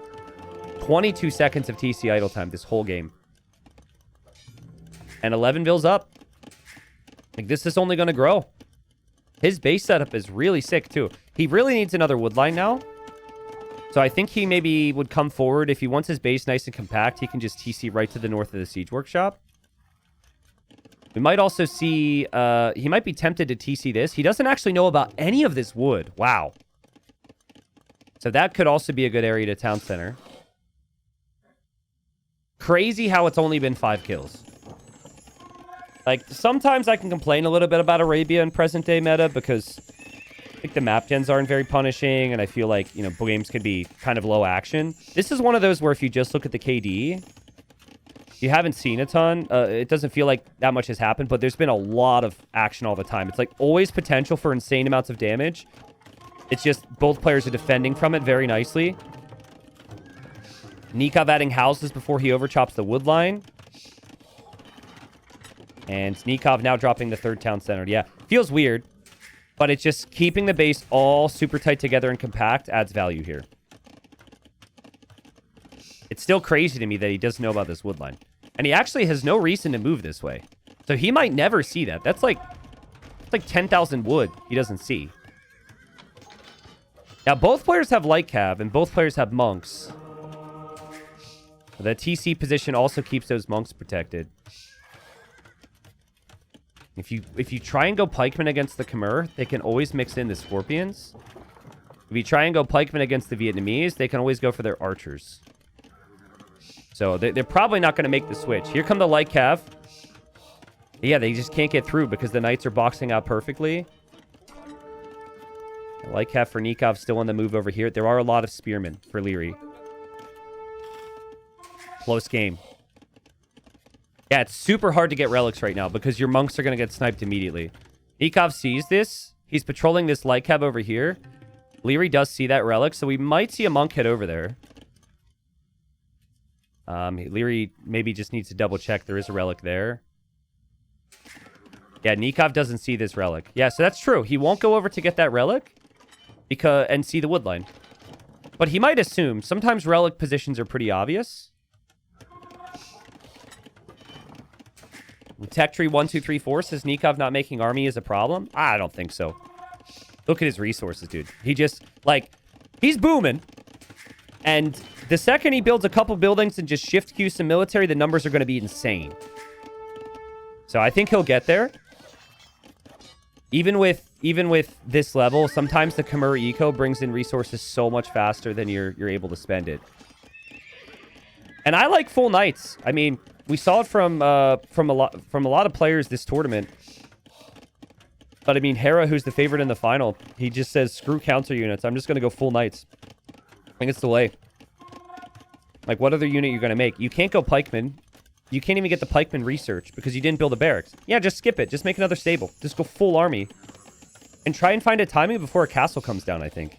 A: 22 seconds of TC idle time this whole game. And 11 vills up. Like, this is only going to grow. His base setup is really sick, too. He really needs another wood line now. So I think he maybe would come forward. If he wants his base nice and compact, he can just TC right to the north of the siege workshop. We might also see... he might be tempted to TC this. He doesn't actually know about any of this wood. Wow. So that could also be a good area to town center. Crazy how it's only been 5 kills. Like, sometimes I can complain a little bit about Arabia in present-day meta because I think the map gens aren't very punishing, and I feel like, you know, games could be kind of low action. This is one of those where if you just look at the KD, you haven't seen a ton. It doesn't feel like that much has happened, but there's been a lot of action all the time. It's like always potential for insane amounts of damage. It's just both players are defending from it very nicely. Nikov adding houses before he overchops the wood line. And Nikov now dropping the 3rd town center. Yeah, feels weird, but it's just keeping the base all super tight together and compact adds value here. It's still crazy to me that he doesn't know about this wood line. And he actually has no reason to move this way. So he might never see that. That's like 10,000 wood he doesn't see. Now, both players have light cav, and both players have monks. The TC position also keeps those monks protected. If you try and go pikemen against the Khmer, they can always mix in the scorpions. If you try and go pikemen against the Vietnamese, they can always go for their archers. So they're probably not going to make the switch. Here come the light cav. Yeah, they just can't get through because the knights are boxing out perfectly. The light cav for Nikov still on the move over here. There are a lot of spearmen for Liry. Close game. Yeah, it's super hard to get relics right now because your monks are going to get sniped immediately. Nikov sees this. He's patrolling this light cab over here. Liry does see that relic, so we might see a monk head over there. Liry maybe just needs to double check. There is a relic there. Yeah, Nikov doesn't see this relic. Yeah, so that's true. He won't go over to get that relic and see the wood line. But he might assume. Sometimes relic positions are pretty obvious. Tech tree 1, 2, 3, 4 says Nikov not making army is a problem. I don't think so. Look at his resources, dude. He just, like, he's booming. And the second he builds a couple buildings and just shift queue some military, the numbers are going to be insane. So I think he'll get there. Even with this level, sometimes the Khmer eco brings in resources so much faster than you're able to spend it. And I like full knights. I mean, we saw it from a lot of players this tournament. But I mean, Hera, who's the favorite in the final, he just says, screw counter units. I'm just going to go full knights. I think it's the way. Like, what other unit you're going to make? You can't go pikemen. You can't even get the pikeman research because you didn't build a barracks. Yeah, just skip it. Just make another stable. Just go full army. And try and find a timing before a castle comes down, I think.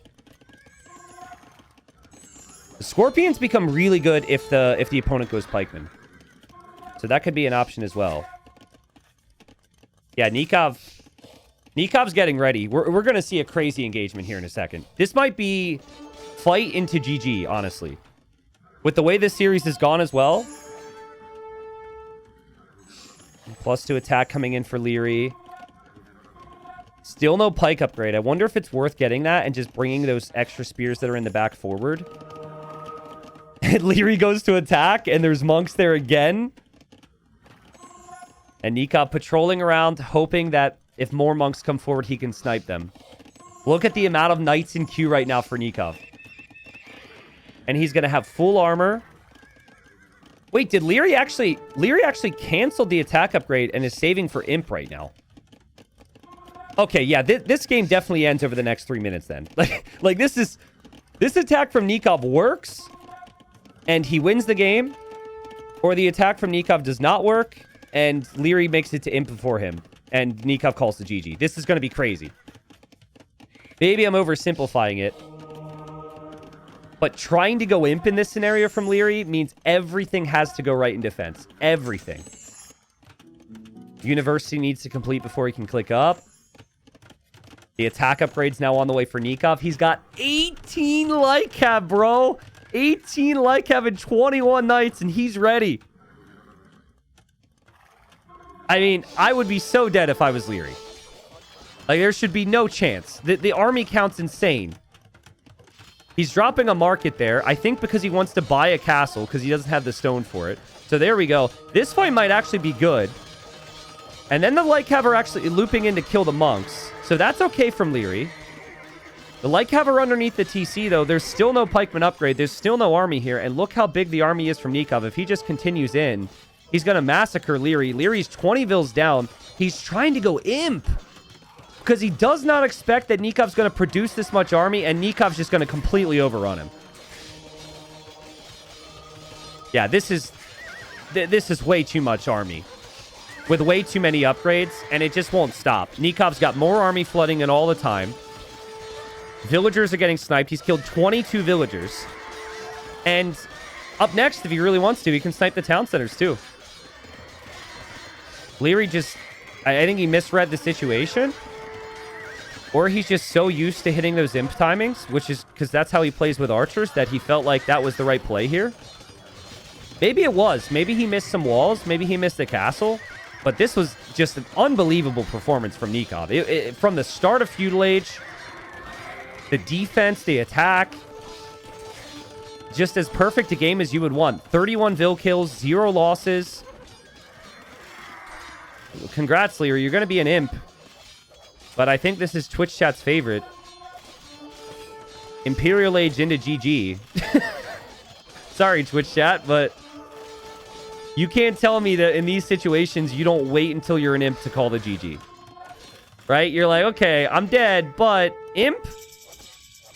A: The Scorpions become really good if the opponent goes pikeman. So that could be an option as well. Yeah, Nikov's getting ready. We're going to see a crazy engagement here in a second. This might be fight into GG, honestly. With the way this series has gone as well. +2 attack coming in for Liry. Still no pike upgrade. I wonder if it's worth getting that and just bringing those extra spears that are in the back forward. And Liry goes to attack, and there's monks there again. And Nikov patrolling around, hoping that if more monks come forward, he can snipe them. Look at the amount of knights in queue right now for Nikov. And he's going to have full armor. Wait, did Liry actually... Liry actually canceled the attack upgrade and is saving for Imp right now. Okay, yeah, this game definitely ends over the next 3 minutes then. Like this is... This attack from Nikov works, and he wins the game. Or the attack from Nikov does not work, and Liry makes it to Imp before him. And Nikov calls the GG. This is going to be crazy. Maybe I'm oversimplifying it. But trying to go Imp in this scenario from Liry means everything has to go right in defense. Everything. University needs to complete before he can click up. The attack upgrade's now on the way for Nikov. He's got 18 light cab, bro. 18 light cab and 21 knights, and he's ready. I mean, I would be so dead if I was Liry. Like, there should be no chance. The army count's insane. He's dropping a market there, I think because he wants to buy a castle, because he doesn't have the stone for it. So there we go. This fight might actually be good. And then the light cav are actually looping in to kill the monks. So that's okay from Liry. The light cav are underneath the TC, though. There's still no pikeman upgrade. There's still no army here. And look how big the army is from Nikov. If he just continues in, he's going to massacre Liry. Liry's 20 vills down. He's trying to go Imp. Because he does not expect that Nikov's going to produce this much army, and Nikov's just going to completely overrun him. Yeah, this is way too much army. With way too many upgrades, and it just won't stop. Nikov's got more army flooding in all the time. Villagers are getting sniped. He's killed 22 villagers. And up next, if he really wants to, he can snipe the town centers too. Liry just... I think he misread the situation. Or he's just so used to hitting those imp timings, which is because that's how he plays with archers, that he felt like that was the right play here. Maybe it was. Maybe he missed some walls. Maybe he missed the castle. But this was just an unbelievable performance from Nikov. From the start of Feudal Age, the defense, the attack, just as perfect a game as you would want. 31 Vil kills, 0 losses. Congrats, Liry. You're going to be an imp. But I think this is Twitch chat's favorite. Imperial Age into GG. Sorry, Twitch chat, but you can't tell me that in these situations you don't wait until you're an imp to call the GG. Right? You're like, okay, I'm dead, but imp?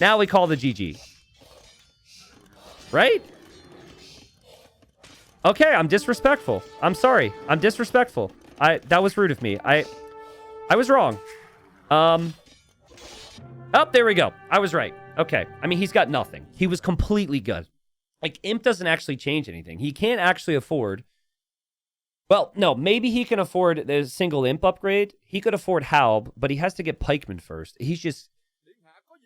A: Now we call the GG. Right? Okay, I'm disrespectful. I'm sorry. I'm disrespectful. That was rude of me. I was wrong. Oh, there we go. I was right. Okay. I mean, he's got nothing. He was completely good. Like, Imp doesn't actually change anything. He can't actually afford... Well, no, maybe he can afford the single Imp upgrade. He could afford Halb, but he has to get Pikeman first. He's just...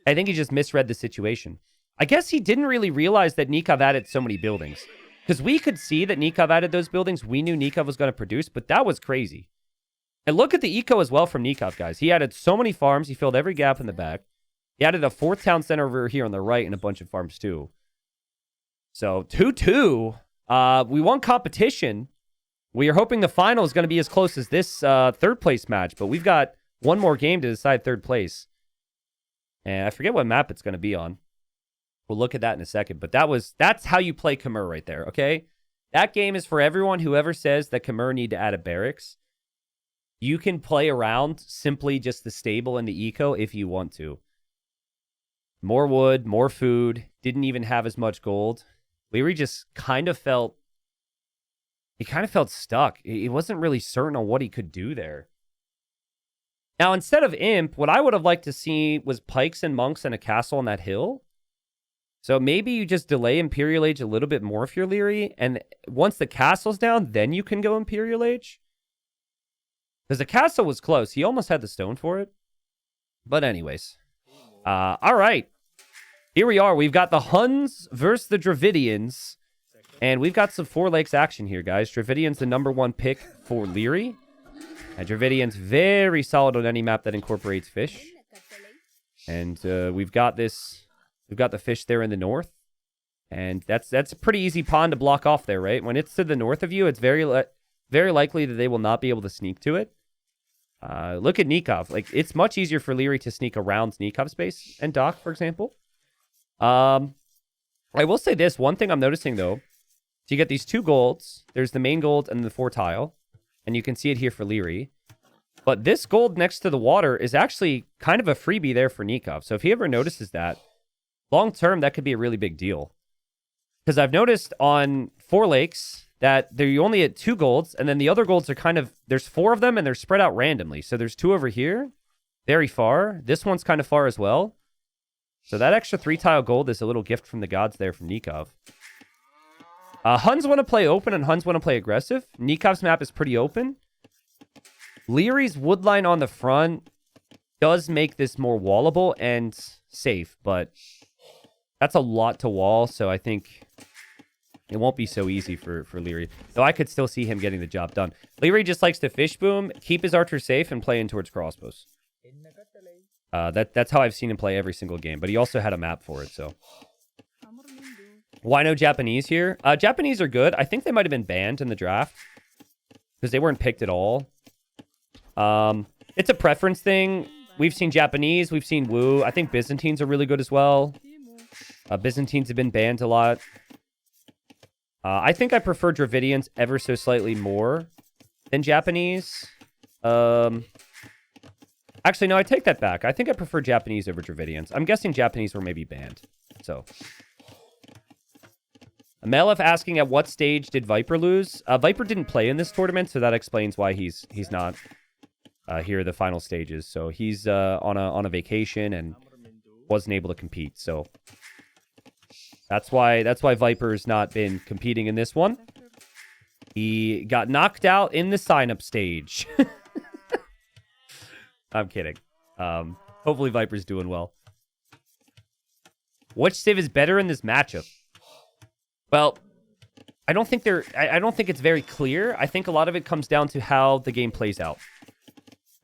A: I think he just misread the situation. I guess he didn't really realize that Nikov added so many buildings. Because we could see that Nikov added those buildings. We knew Nikov was going to produce, but that was crazy. And look at the eco as well from Nikov, guys. He added so many farms. He filled every gap in the back. He added a 4th town center over here on the right and a bunch of farms too. So 2-2. We won competition. We are hoping the final is going to be as close as this 3rd place match, but we've got one more game to decide 3rd place. And I forget what map it's going to be on. We'll look at that in a second. But that's how you play Khmer right there, okay? That game is for everyone who ever says that Khmer need to add a barracks. you can play around simply just the stable and the eco if you want to. More wood, more food, didn't even have as much gold. Liry just kind of felt... He kind of felt stuck. He wasn't really certain on what he could do there. Now, instead of Imp, what I would have liked to see was pikes and monks and a castle on that hill. So maybe you just delay Imperial Age a little bit more if you're Liry, and once the castle's down, then you can go Imperial Age. Because the castle was close. He almost had the stone for it. But anyways. All right. Here we are. We've got the Huns versus the Dravidians. And we've got some Four Lakes action here, guys. Dravidian's the #1 pick for Liry. And Dravidian's very solid on any map that incorporates fish. And we've got this... We've got the fish there in the north. And that's a pretty easy pond to block off there, right? When it's to the north of you, it's very likely that they will not be able to sneak to it. Look at Nikov. Like, it's much easier for Liry to sneak around Nikov's base and dock, for example. I will say this. One thing I'm noticing, though. So you get these 2 golds. There's the main gold and the 4 tile. And you can see it here for Liry. But this gold next to the water is actually kind of a freebie there for Nikov. So if he ever notices that, long term, that could be a really big deal. Because I've noticed on 4 Lakes that you only at 2 golds, and then the other golds are kind of, there's 4 of them, and they're spread out randomly. So there's 2 over here, very far. This one's kind of far as well. So that extra 3-tile gold is a little gift from the gods there from Nikov. Huns want to play open, and Huns want to play aggressive. Nikov's map is pretty open. Liry's woodline on the front does make this more wallable and safe, but that's a lot to wall, so I think it won't be so easy for Liry. Though I could still see him getting the job done. Liry just likes to fish boom, keep his archers safe, and play in towards crossbows. That's how I've seen him play every single game, but he also had a map for it, so... Why no Japanese here? Japanese are good. I think they might have been banned in the draft because they weren't picked at all. It's a preference thing. We've seen Japanese. We've seen Wu. I think Byzantines are really good as well. Byzantines have been banned a lot. I think I prefer Dravidians ever so slightly more than Japanese. Actually, no, I take that back. I think I prefer Japanese over Dravidians. I'm guessing Japanese were maybe banned. So... Melif asking at what stage did Viper lose? Viper didn't play in this tournament, so that explains why he's not here at the final stages. So he's on a vacation and wasn't able to compete. So that's why Viper's not been competing in this one. He got knocked out in the sign-up stage. I'm kidding. Hopefully Viper's doing well. Which civ is better in this matchup? Well, I don't think it's very clear. I think a lot of it comes down to how the game plays out.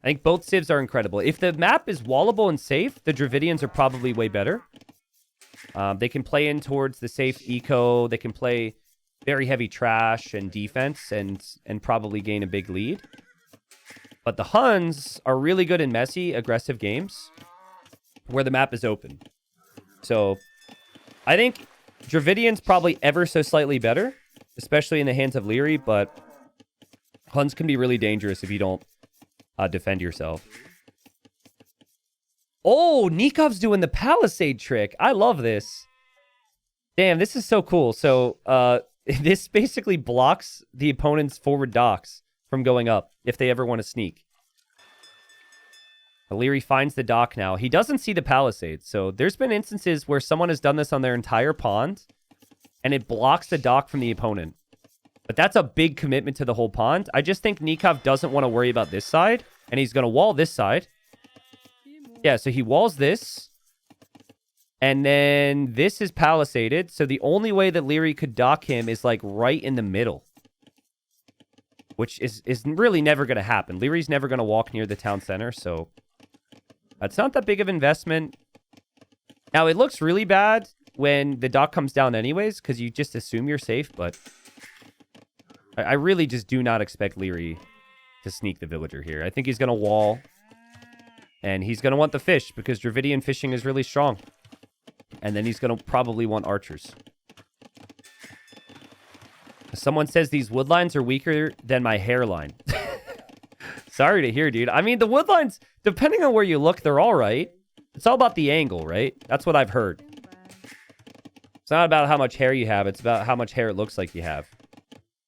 A: I think both civs are incredible. If the map is wallable and safe, the Dravidians are probably way better. They can play in towards the safe eco. They can play very heavy trash and defense and probably gain a big lead. But the Huns are really good in messy, aggressive games where the map is open. So I think Dravidian's probably ever so slightly better, especially in the hands of Liry, but Huns can be really dangerous if you don't defend yourself. Oh, Nikov's doing the palisade trick. I love this. Damn, this is so cool. So this basically blocks the opponent's forward docks from going up if they ever want to sneak. Liry finds the dock now. He doesn't see the palisades. So there's been instances where someone has done this on their entire pond and it blocks the dock from the opponent. But that's a big commitment to the whole pond. I just think Nikov doesn't want to worry about this side and he's going to wall this side. Yeah, so he walls this. And then this is palisaded. So the only way that Liry could dock him is like right in the middle. Which is really never going to happen. Liry's never going to walk near the town center, so... It's not that big of investment. Now, it looks really bad when the dock comes down anyways, because you just assume you're safe, but I really just do not expect Liry to sneak the villager here. I think he's going to wall, and he's going to want the fish, because Dravidian fishing is really strong. And then he's going to probably want archers. Someone says these woodlines are weaker than my hairline. Sorry to hear, dude. I mean, the woodlines, depending on where you look, they're all right. It's all about the angle, right? That's what I've heard. It's not about how much hair you have. It's about how much hair it looks like you have.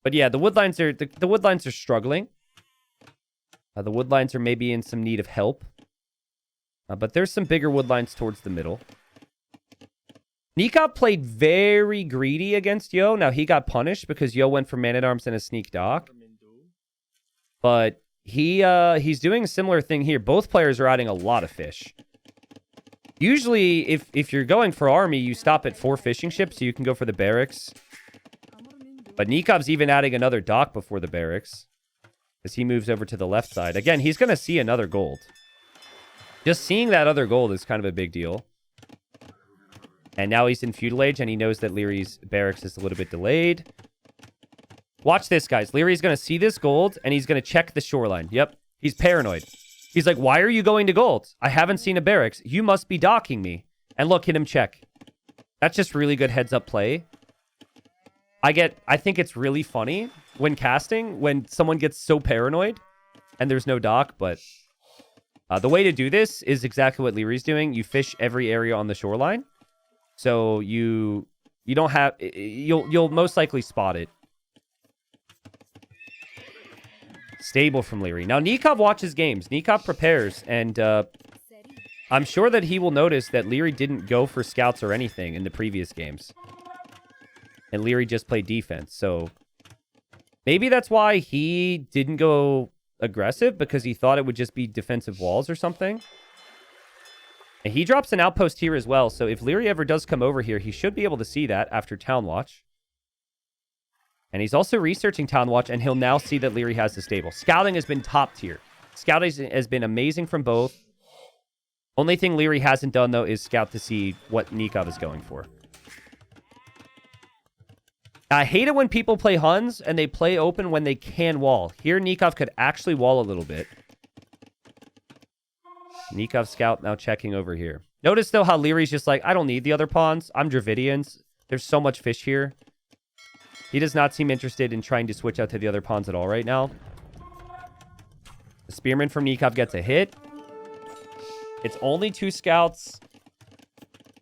A: But yeah, the woodlines are the woodlines are struggling. The woodlines are maybe in some need of help. But there's some bigger woodlines towards the middle. Nikov played very greedy against Yo. Now, he got punished because Yo went for man-at-arms and a sneak dock. But he's doing a similar thing here. Both players are adding a lot of fish. Usually, if you're going for army, you stop at 4 fishing ships so you can go for the barracks. But Nikov's even adding another dock before the barracks as he moves over to the left side. Again, he's going to see another gold. Just seeing that other gold is kind of a big deal. And now he's in Feudal Age, and he knows that Liry's barracks is a little bit delayed. Watch this, guys. Liry's going to see this gold, and he's going to check the shoreline. Yep, he's paranoid. He's like, why are you going to gold? I haven't seen a barracks. You must be docking me. And look, hit him check. That's just really good heads-up play. I think it's really funny when casting, when someone gets so paranoid, and there's no dock, but the way to do this is exactly what Liry's doing. You fish every area on the shoreline. So you don't have, you'll most likely spot it. Stable from Liry. Now, Nikov watches games. Nikov prepares, and I'm sure that he will notice that Liry didn't go for scouts or anything in the previous games. And Liry just played defense. So maybe that's why he didn't go aggressive, because he thought it would just be defensive walls or something. And he drops an outpost here as well. So if Liry ever does come over here, he should be able to see that after Town Watch. And he's also researching Town Watch, and he'll now see that Liry has the stable. Scouting has been top tier. Scouting has been amazing from both. Only thing Liry hasn't done, though, is scout to see what Nikov is going for. I hate it when people play Huns, and they play open when they can wall. Here, Nikov could actually wall a little bit. Nikov scout now checking over here. Notice, though, how Liry's just like, I don't need the other pawns. I'm Dravidians. There's so much fish here. He does not seem interested in trying to switch out to the other pawns at all right now. The spearman from Nikov gets a hit. It's only 2 scouts.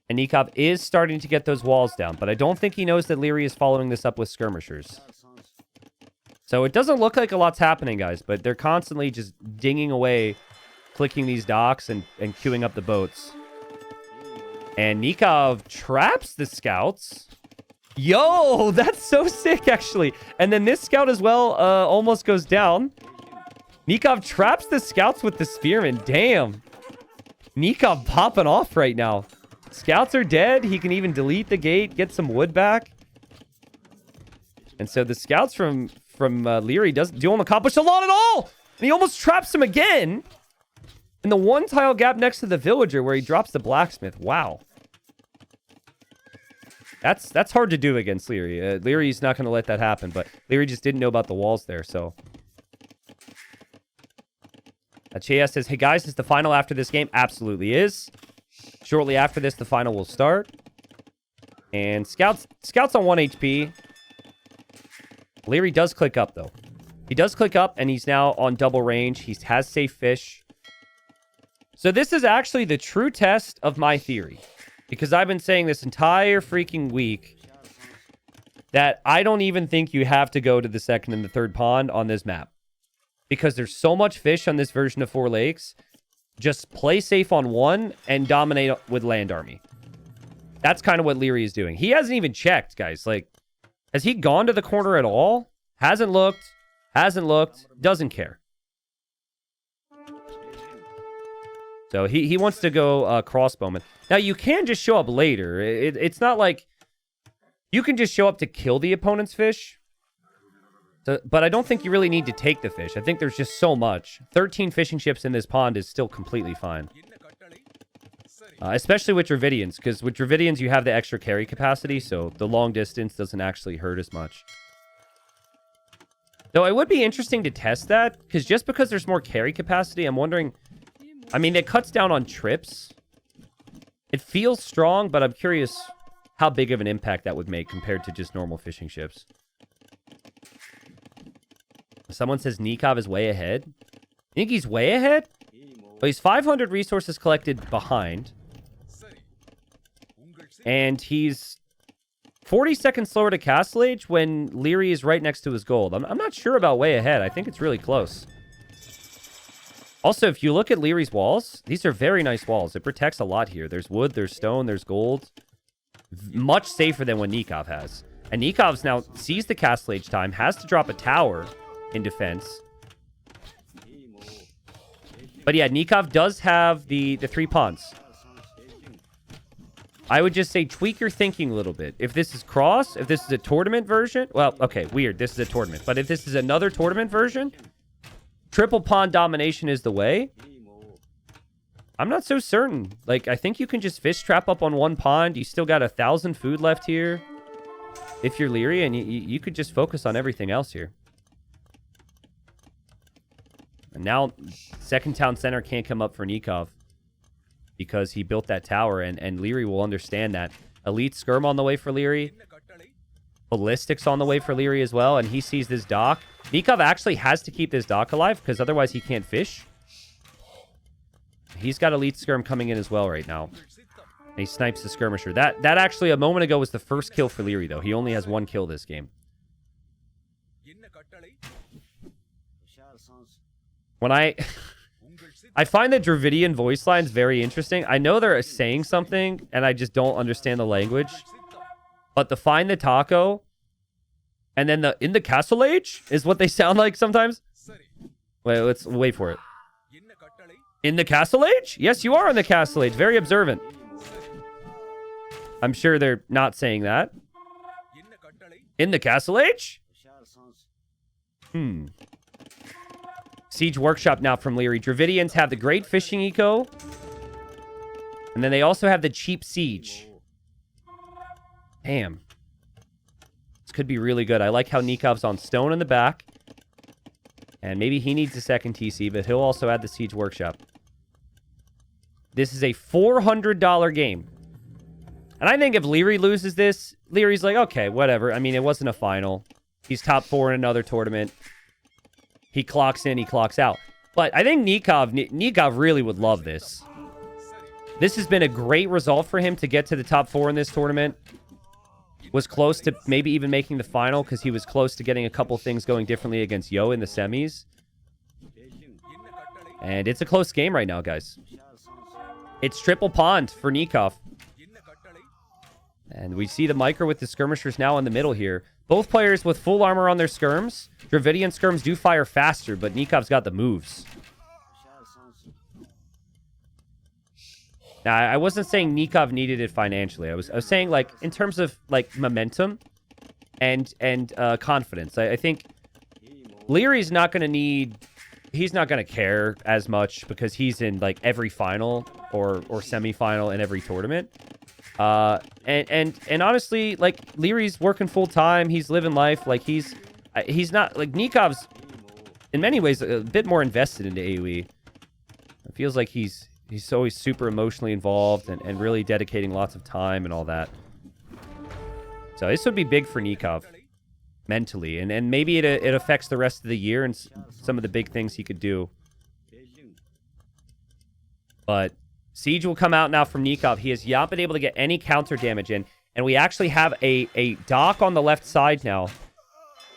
A: And Nikov is starting to get those walls down. But I don't think he knows that Liry is following this up with skirmishers. So it doesn't look like a lot's happening, guys. But they're constantly just dinging away, clicking these docks and queuing up the boats. And Nikov traps the scouts. Yo, that's so sick, actually. And then this scout as well almost goes down. Nikov traps the scouts with the spearman. Damn. Nikov popping off right now. Scouts are dead. He can even delete the gate, get some wood back. And so the scouts from Liry don't accomplish a lot at all. And he almost traps him again. In the 1 tile gap next to the villager where he drops the blacksmith. Wow. That's hard to do against Liry. Liry's not going to let that happen, but Liry just didn't know about the walls there, so. Chea says, hey guys, is the final after this game? Absolutely is. Shortly after this, the final will start. And Scouts on 1 HP. Liry does click up, though. He does click up, and he's now on double range. He has safe fish. So this is actually the true test of my theory. Because I've been saying this entire freaking week that I don't even think you have to go to the 2nd and the 3rd pond on this map. Because there's so much fish on this version of 4 lakes. Just play safe on 1 and dominate with land army. That's kind of what Liry is doing. He hasn't even checked, guys. Like, has he gone to the corner at all? Hasn't looked, doesn't care. So he wants to go crossbowman. Now, you can just show up later. It's not like you can just show up to kill the opponent's fish. So, but I don't think you really need to take the fish. I think there's just so much. 13 fishing ships in this pond is still completely fine. Especially with Dravidians, because with Dravidians, you have the extra carry capacity, so the long distance doesn't actually hurt as much. Though it would be interesting to test that, because just because there's more carry capacity, I'm wondering... I mean, it cuts down on trips. It feels strong, but I'm curious how big of an impact that would make compared to just normal fishing ships. Someone says Nikov is way ahead. think he's way ahead? But he's 500 resources collected behind. And he's 40 seconds slower to castle age when Liry is right next to his gold. I'm not sure about way ahead. I think it's really close. Also, if you look at Liry's walls, these are very nice walls. It protects a lot here. There's wood, there's stone, there's gold. Much safer than what Nikov has. And Nikov's now sees the castle age time, has to drop a tower in defense. But yeah, Nikov does have the 3 pawns. I would just say tweak your thinking a little bit. If this is cross, if this is a tournament version, well, okay, weird. This is a tournament. But if this is another tournament version, triple pawn domination is the way. I'm not so certain. Like, I think you can just fish trap up on 1 pond. You still got 1,000 food left here. If you're Liry, and you could just focus on everything else here. And now, second town center can't come up for Nikov because he built that tower, and Liry will understand that. Elite skirm on the way for Liry. Ballistics on the way for Liry as well, and he sees this dock. Nikov actually has to keep this dock alive because otherwise he can't fish. He's got elite skirm coming in as well right now. And he snipes the skirmisher. That actually a moment ago was the first kill for Liry, though. He only has 1 kill this game. When I find the Dravidian voice lines very interesting. I know they're saying something, and I just don't understand the language. But the find the taco, and then the in the castle age is what they sound like sometimes. Wait, let's wait for it. In the castle age? Yes, you are in the castle age. Very observant. I'm sure they're not saying that. In the castle age? Siege workshop now from Liry. Dravidians have the great fishing eco. And then they also have the cheap siege. Damn. This could be really good. I like how Nikov's on stone in the back. And maybe he needs a second TC, but he'll also add the siege workshop. This is a $400 game. And I think if Liry loses this, Liry's like, okay, whatever. I mean, it wasn't a final. He's top 4 in another tournament. He clocks in, he clocks out. But I think Nikov really would love this. This has been a great result for him to get to the top 4 in this tournament. Was close to maybe even making the final because he was close to getting a couple things going differently against Yo in the semis. And it's a close game right now, guys. It's triple pond for Nikov. And we see the micro with the skirmishers now in the middle here. Both players with full armor on their skirms. Dravidian skirms do fire faster, but Nikov's got the moves. Now, I wasn't saying Nikov needed it financially. I was saying, like, in terms of, like, momentum and confidence. I think Liry's not going to need... He's not going to care as much because he's in, like, every final or semifinal in every tournament. And honestly, like, Liry's working full-time. He's living life. Like, he's not... Like, Nikov's, in many ways, a bit more invested into AoE. It feels like he's always super emotionally involved and really dedicating lots of time and all that. So this would be big for Nikov mentally. And maybe it affects the rest of the year and some of the big things he could do. But Siege will come out now from Nikov. He has not been able to get any counter damage in. And we actually have a dock on the left side now.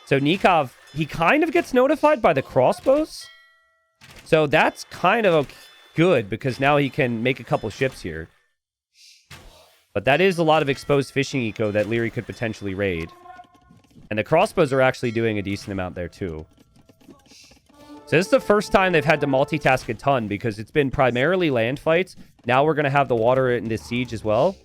A: So Nikov, he kind of gets notified by the crossbows. So that's kind of good because now he can make a couple ships here. But that is a lot of exposed fishing eco that Liry could potentially raid. And the crossbows are actually doing a decent amount there too. So this is the first time they've had to multitask a ton because it's been primarily land fights. Now we're going to have the water in this siege as well.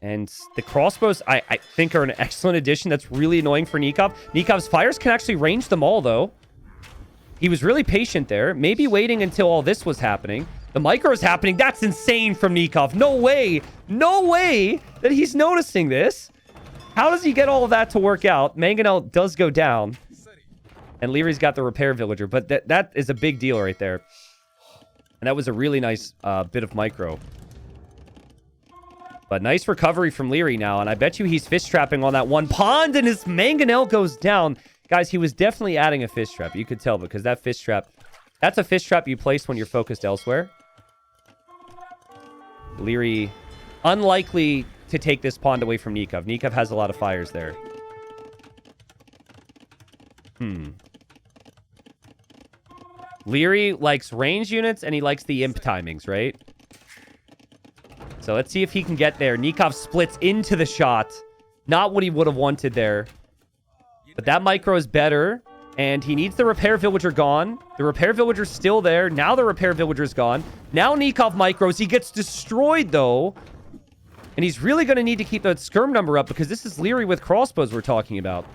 A: And the crossbows, I think, are an excellent addition. That's really annoying for Nikov. Nikov's fires can actually range them all, though. He was really patient there. Maybe waiting until all this was happening. The micro is happening. That's insane from Nikov. No way. No way that he's noticing this. How does he get all of that to work out? Manganel does go down. And Liry's got the repair villager. But that is a big deal right there. And that was a really nice bit of micro. But nice recovery from Liry now, and I bet you he's fish trapping on that one pond, and his manganel goes down. Guys, he was definitely adding a fish trap. You could tell because that fish trap, that's a fish trap you place when you're focused elsewhere. Liry, unlikely to take this pond away from Nikov. Nikov has a lot of fires there. Liry likes range units, and he likes the imp timings, right? So let's see if he can get there. Nikov splits into the shot. Not what he would have wanted there. But that micro is better. And he needs the repair villager gone. The repair villager's still there. Now the repair villager's gone. Now Nikov micros. He gets destroyed, though. And he's really going to need to keep that skirm number up because this is Liry with crossbows we're talking about.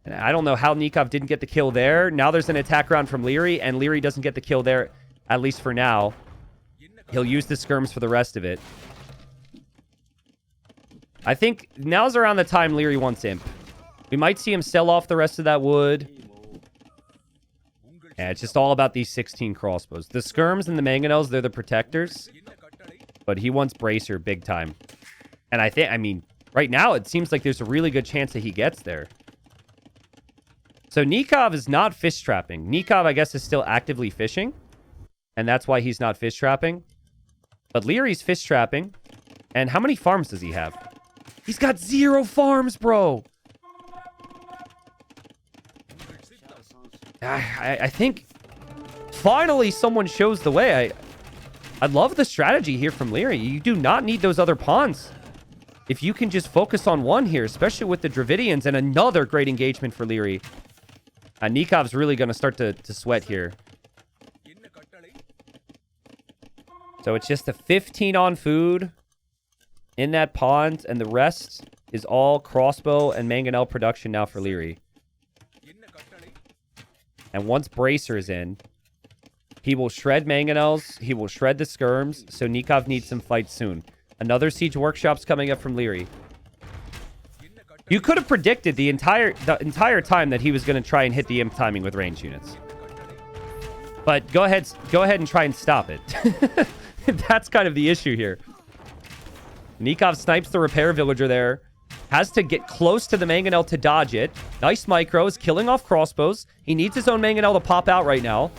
A: And I don't know how Nikov didn't get the kill there. Now there's an attack round from Liry, and Liry doesn't get the kill there, at least for now. He'll use the skirms for the rest of it. I think now's around the time Liry wants imp. We might see him sell off the rest of that wood. Yeah, it's just all about these 16 crossbows. The skirms and the manganels, they're the protectors. But he wants bracer big time. And I mean, right now it seems like there's a really good chance that he gets there. So Nikov is not fish trapping. Nikov, I guess, is still actively fishing. And that's why he's not fish trapping. But Liry's fish trapping. And how many farms does he have? He's got 0 farms, bro. I think finally someone shows the way. I love the strategy here from Liry. You do not need those other pawns. If you can just focus on one here, especially with the Dravidians, and another great engagement for Liry. Nikov's really going to start to sweat here. So it's just a 15 on food in that pond, and the rest is all crossbow and manganel production now for Liry. And once bracer is in, he will shred manganels, he will shred the skirms, so Nikov needs some fights soon. Another siege workshop's coming up from Liry. You could have predicted the entire time that he was going to try and hit the imp timing with range units. But go ahead and try and stop it. That's kind of the issue here. Nikov snipes the repair villager there. Has to get close to the manganel to dodge it. Nice micros, killing off crossbows. He needs his own manganel to pop out right now.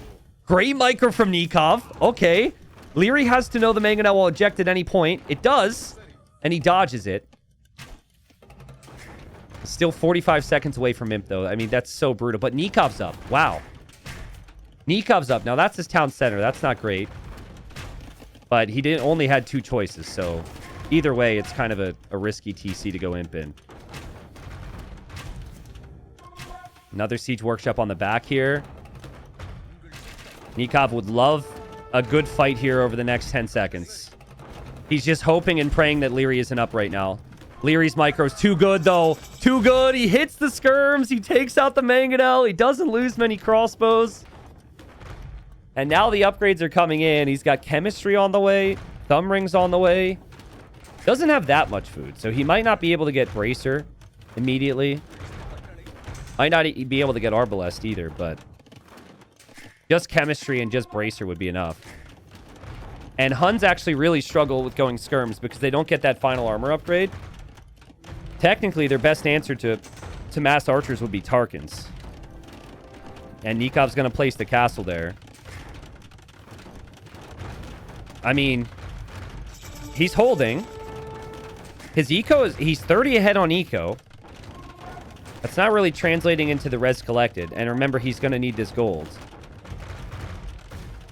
A: Great micro from Nikov. Okay. Liry has to know the manganel will eject at any point. It does. And he dodges it. Still 45 seconds away from imp, though. I mean, that's so brutal. But Nikov's up. Wow. Nikov's up. Now, that's his town center. That's not great. But he only had 2 choices, so either way, it's kind of a risky TC to go imp in. Another siege workshop on the back here. Nikov would love a good fight here over the next 10 seconds. He's just hoping and praying that Liry isn't up right now. Liry's micro's too good, though. Too good. He hits the skirms. He takes out the manganel. He doesn't lose many crossbows. And now the upgrades are coming in. He's got chemistry on the way. Thumb rings on the way. Doesn't have that much food, so he might not be able to get bracer immediately. Might not be able to get arbalest either, but just chemistry and just bracer would be enough. And Huns actually really struggle with going skirms because they don't get that final armor upgrade. Technically, their best answer to mass archers would be Tarkans. And Nikov's going to place the castle there. I mean, he's holding. His eco is... He's 30 ahead on eco. That's not really translating into the res collected. And remember, he's going to need this gold.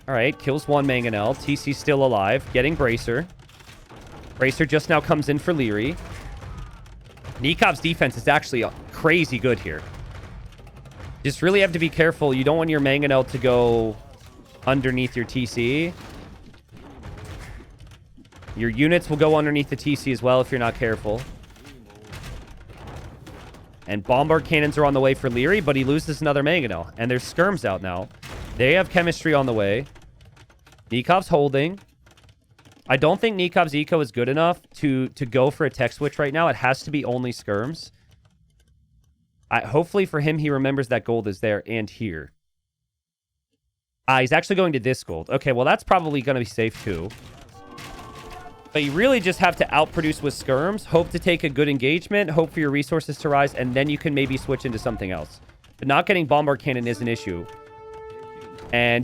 A: Alright, kills 1 manganel. TC's still alive. Getting bracer. Bracer just now comes in for Liry. Nikov's defense is actually crazy good here. Just really have to be careful. You don't want your manganel to go underneath your TC. Your units will go underneath the TC as well if you're not careful. And bombard cannons are on the way for Liry, but he loses another manganel. And there's skirms out now. They have chemistry on the way. Nikov's holding. I don't think Nikov's eco is good enough to go for a tech switch right now. It has to be only skirms. Hopefully for him, he remembers that gold is there and here. He's actually going to this gold. Okay, well, that's probably going to be safe too. But you really just have to outproduce with skirms, hope to take a good engagement, hope for your resources to rise, and then you can maybe switch into something else. But not getting bombard cannon is an issue. And,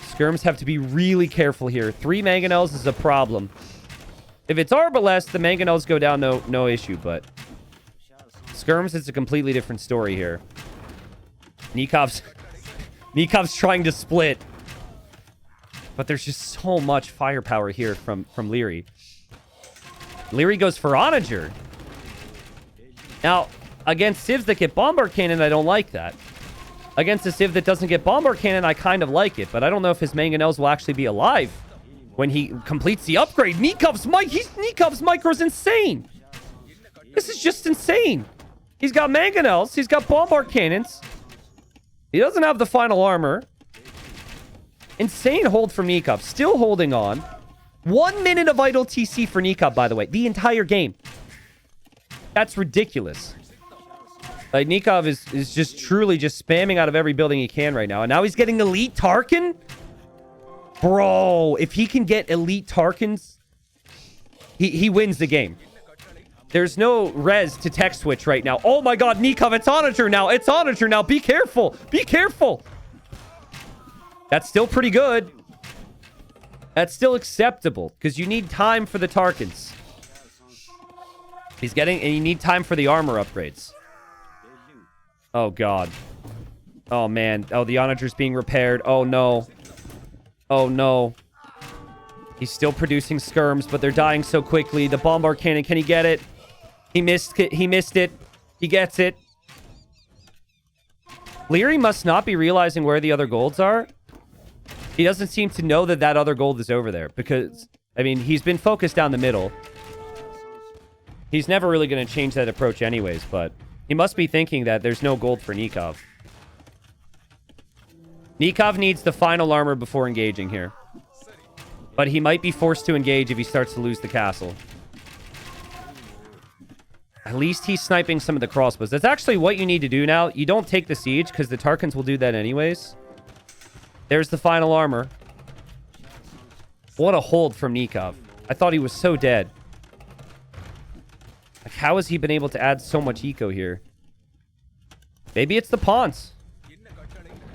A: skirms have to be really careful here. 3 manganels is a problem. If it's arbalest, the manganels go down no issue, but skirms is a completely different story here. Nikov's trying to split. But there's just so much firepower here from Liry. Liry goes for Onager. Now, against civs that get bombard cannon, I don't like that. Against a civ that doesn't get bombard cannon, I kind of like it. But I don't know if his manganels will actually be alive when he completes the upgrade. Nikov's micro's insane. This is just insane. He's got manganels. He's got bombard cannons. He doesn't have the final armor. Insane hold from Nikov. Still holding on. 1 minute of idle TC for Nikov, by the way. The entire game. That's ridiculous. Like, Nikov is just truly just spamming out of every building he can right now. And now he's getting elite Tarkin? Bro, if he can get elite Tarkins, he wins the game. There's no res to tech switch right now. Oh my god, Nikov, it's Onager now. It's Onager now. Be careful. Be careful. That's still pretty good. That's still acceptable. Because you need time for the Tarkins. And you need time for the armor upgrades. Oh, God. Oh, man. Oh, the Onager's being repaired. Oh, no. Oh, no. He's still producing skirms, but they're dying so quickly. The bombard cannon, can he get it? He missed it. He missed it. He gets it. Liry must not be realizing where the other golds are. He doesn't seem to know that that other gold is over there because, I mean, he's been focused down the middle. He's never really going to change that approach anyways, but he must be thinking that there's no gold for Nikov. Nikov needs the final armor before engaging here. But he might be forced to engage if he starts to lose the castle. At least he's sniping some of the crossbows. That's actually what you need to do now. You don't take the siege because the Tarkins will do that anyways. There's the final armor. What a hold from Nikov. I thought he was so dead. Like, how has he been able to add so much eco here? Maybe it's the pawns.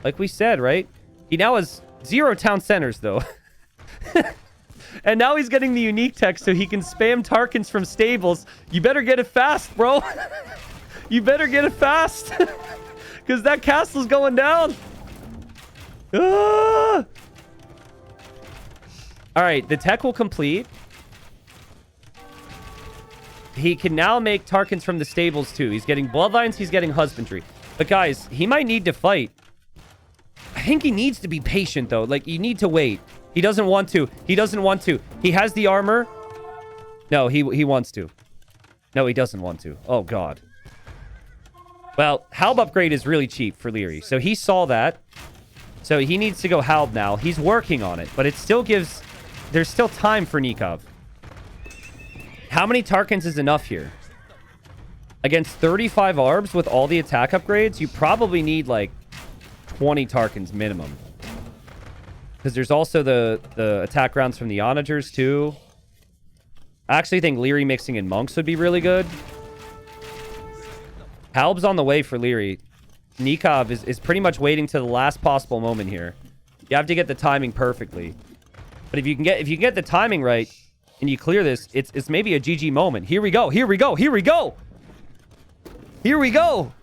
A: Like we said, right? He now has 0 town centers, though. And now he's getting the unique tech so he can spam Tarkins from stables. You better get it fast, bro. You better get it fast. Because that castle's going down. Ah! All right, the tech will complete. He can now make Tarkins from the stables, too. He's getting bloodlines. He's getting husbandry. But, guys, he might need to fight. I think he needs to be patient, though. Like, you need to wait. He doesn't want to. He doesn't want to. He has the armor. No, he wants to. No, he doesn't want to. Oh, God. Well, Halb upgrade is really cheap for Liry. So he saw that. So he needs to go Halb now. He's working on it. But it still gives... There's still time for Nikov. How many Tarkins is enough here? Against 35 ARBs with all the attack upgrades, you probably need, like, 20 Tarkins minimum. Because there's also the attack rounds from the Onagers, too. I actually think Liry mixing in monks would be really good. Halb's on the way for Liry. Nikov is pretty much waiting to the last possible moment here. You have to get the timing perfectly. But if you can get the timing right and you clear this, it's maybe a GG moment. Here we go. Here we go. Here we go. Here we go.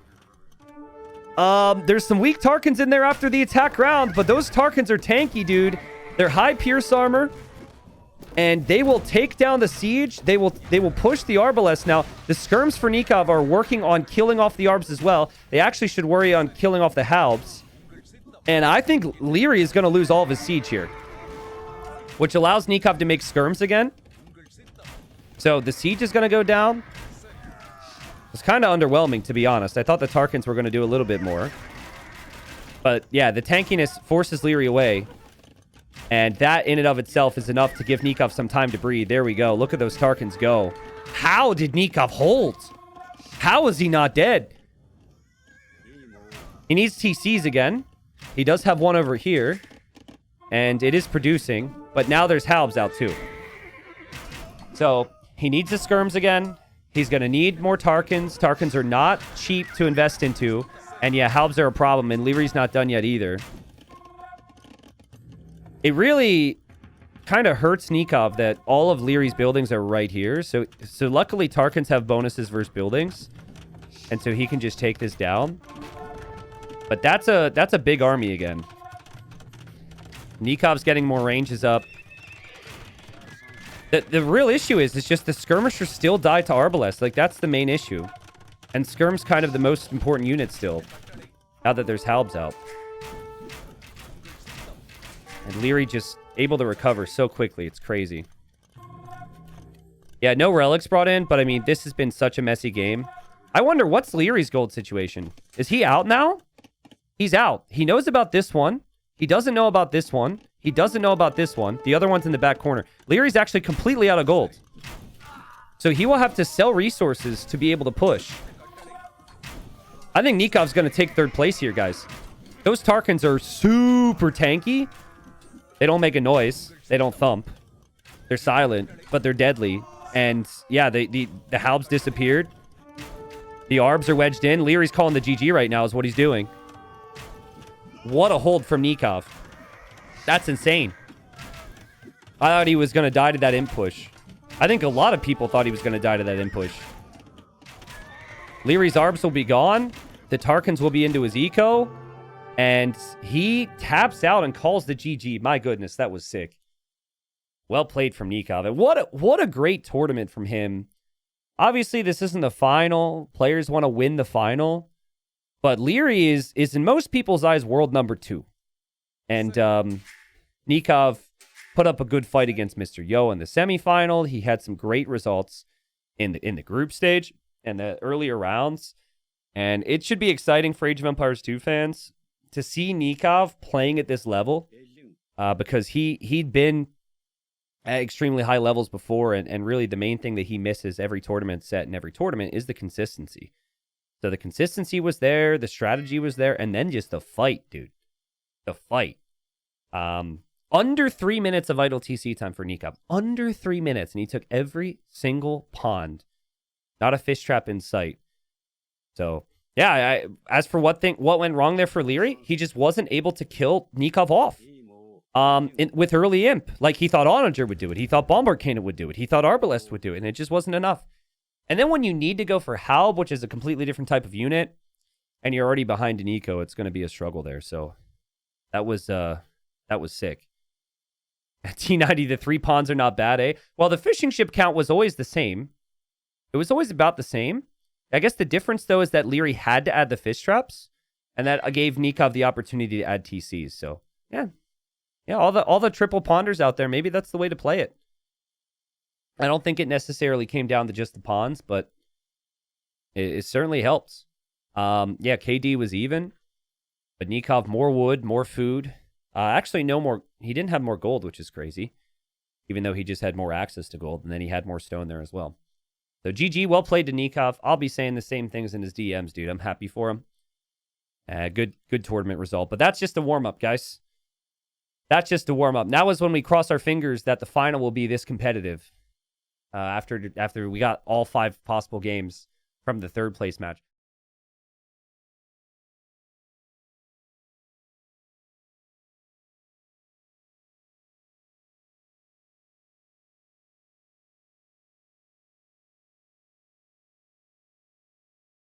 A: There's some weak Tarkins in there after the attack round, but those Tarkins are tanky, dude. They're high pierce armor, and they will take down the siege. They will push the Arbalest. Now, the skirms for Nikov are working on killing off the Arbs as well. They actually should worry on killing off the Halbs. And I think Liry is going to lose all of his siege here, which allows Nikov to make skirms again. So the siege is going to go down. It's kind of underwhelming, to be honest. I thought the Tarkins were going to do a little bit more. But, yeah, the tankiness forces Liry away. And that, in and of itself, is enough to give Nikov some time to breathe. There we go. Look at those Tarkins go. How did Nikov hold? How is he not dead? He needs TCs again. He does have one over here. and it is producing, but now there's halbs out too. So he needs the skirms again. He's going to need more Tarkans. Tarkans are not cheap to invest into. And yeah, halbs are a problem, and Liry's not done yet either. It really kind of hurts Nikov that all of Liry's buildings are right here. So luckily Tarkans have bonuses versus buildings. And so he can just take this down. But that's a big army again. Nikov's getting more ranges up. The real issue is just the skirmishers still die to Arbalest. Like, that's the main issue. And skirm's kind of the most important unit still. Now that there's halbs out. And Liry just able to recover so quickly. It's crazy. Yeah, no relics brought in, but I mean, this has been such a messy game. I wonder, what's Liry's gold situation? Is he out now? He's out. He knows about this one. He doesn't know about this one. He doesn't know about this one. The other one's in the back corner. Liry's actually completely out of gold. So he will have to sell resources to be able to push. I think Nikov's going to take third place here, guys. Those Tarkans are super tanky. They don't make a noise. They don't thump. They're silent, but they're deadly. And yeah, the halbs disappeared. The arbs are wedged in. Liry's calling the GG right now is what he's doing. What a hold from Nikov. That's insane. I thought he was going to die to that imp push. I think a lot of people thought he was going to die to that imp push. Liry's arbs will be gone. The Tarkans will be into his eco. And he taps out and calls the GG. My goodness, that was sick. Well played from Nikov. And what a great tournament from him. Obviously, this isn't the final. Players want to win the final. But Liry is in most people's eyes world number 2. And Nikov put up a good fight against Mr. Yo in the semifinal. He had some great results in the group stage and the earlier rounds. And it should be exciting for Age of Empires 2 fans to see Nikov playing at this level. Because he'd been at extremely high levels before. And really the main thing that he misses every tournament set in every tournament is the consistency. So the consistency was there, the strategy was there, and then just the fight, dude. The fight. Under 3 minutes of idle TC time for Nikov. Under 3 minutes, and he took every single pond. Not a fish trap in sight. So, yeah, as for what went wrong there for Liry, he just wasn't able to kill Nikov off. With early imp. Like, he thought Onager would do it. He thought Bombardier would do it. He thought Arbalest would do it, and it just wasn't enough. And then when you need to go for Halb, which is a completely different type of unit, and you're already behind an eco, it's going to be a struggle there. So that was sick. At T90, the 3 pawns are not bad, eh? Well, the fishing ship count was always the same. It was always about the same. I guess the difference, though, is that Liry had to add the fish traps, and that gave Nikov the opportunity to add TCs. So, yeah. Yeah, all the triple ponders out there, maybe that's the way to play it. I don't think it necessarily came down to just the pawns, but it certainly helps. Yeah, KD was even, but Nikov more wood, more food. Actually, no more. He didn't have more gold, which is crazy, even though he just had more access to gold, and then he had more stone there as well. So GG, well played to Nikov. I'll be saying the same things in his DMs, dude. I'm happy for him. Good tournament result, but that's just a warm-up, guys. That's just a warm-up. Now is when we cross our fingers that the final will be this competitive. After we got all 5 possible games from the third place match.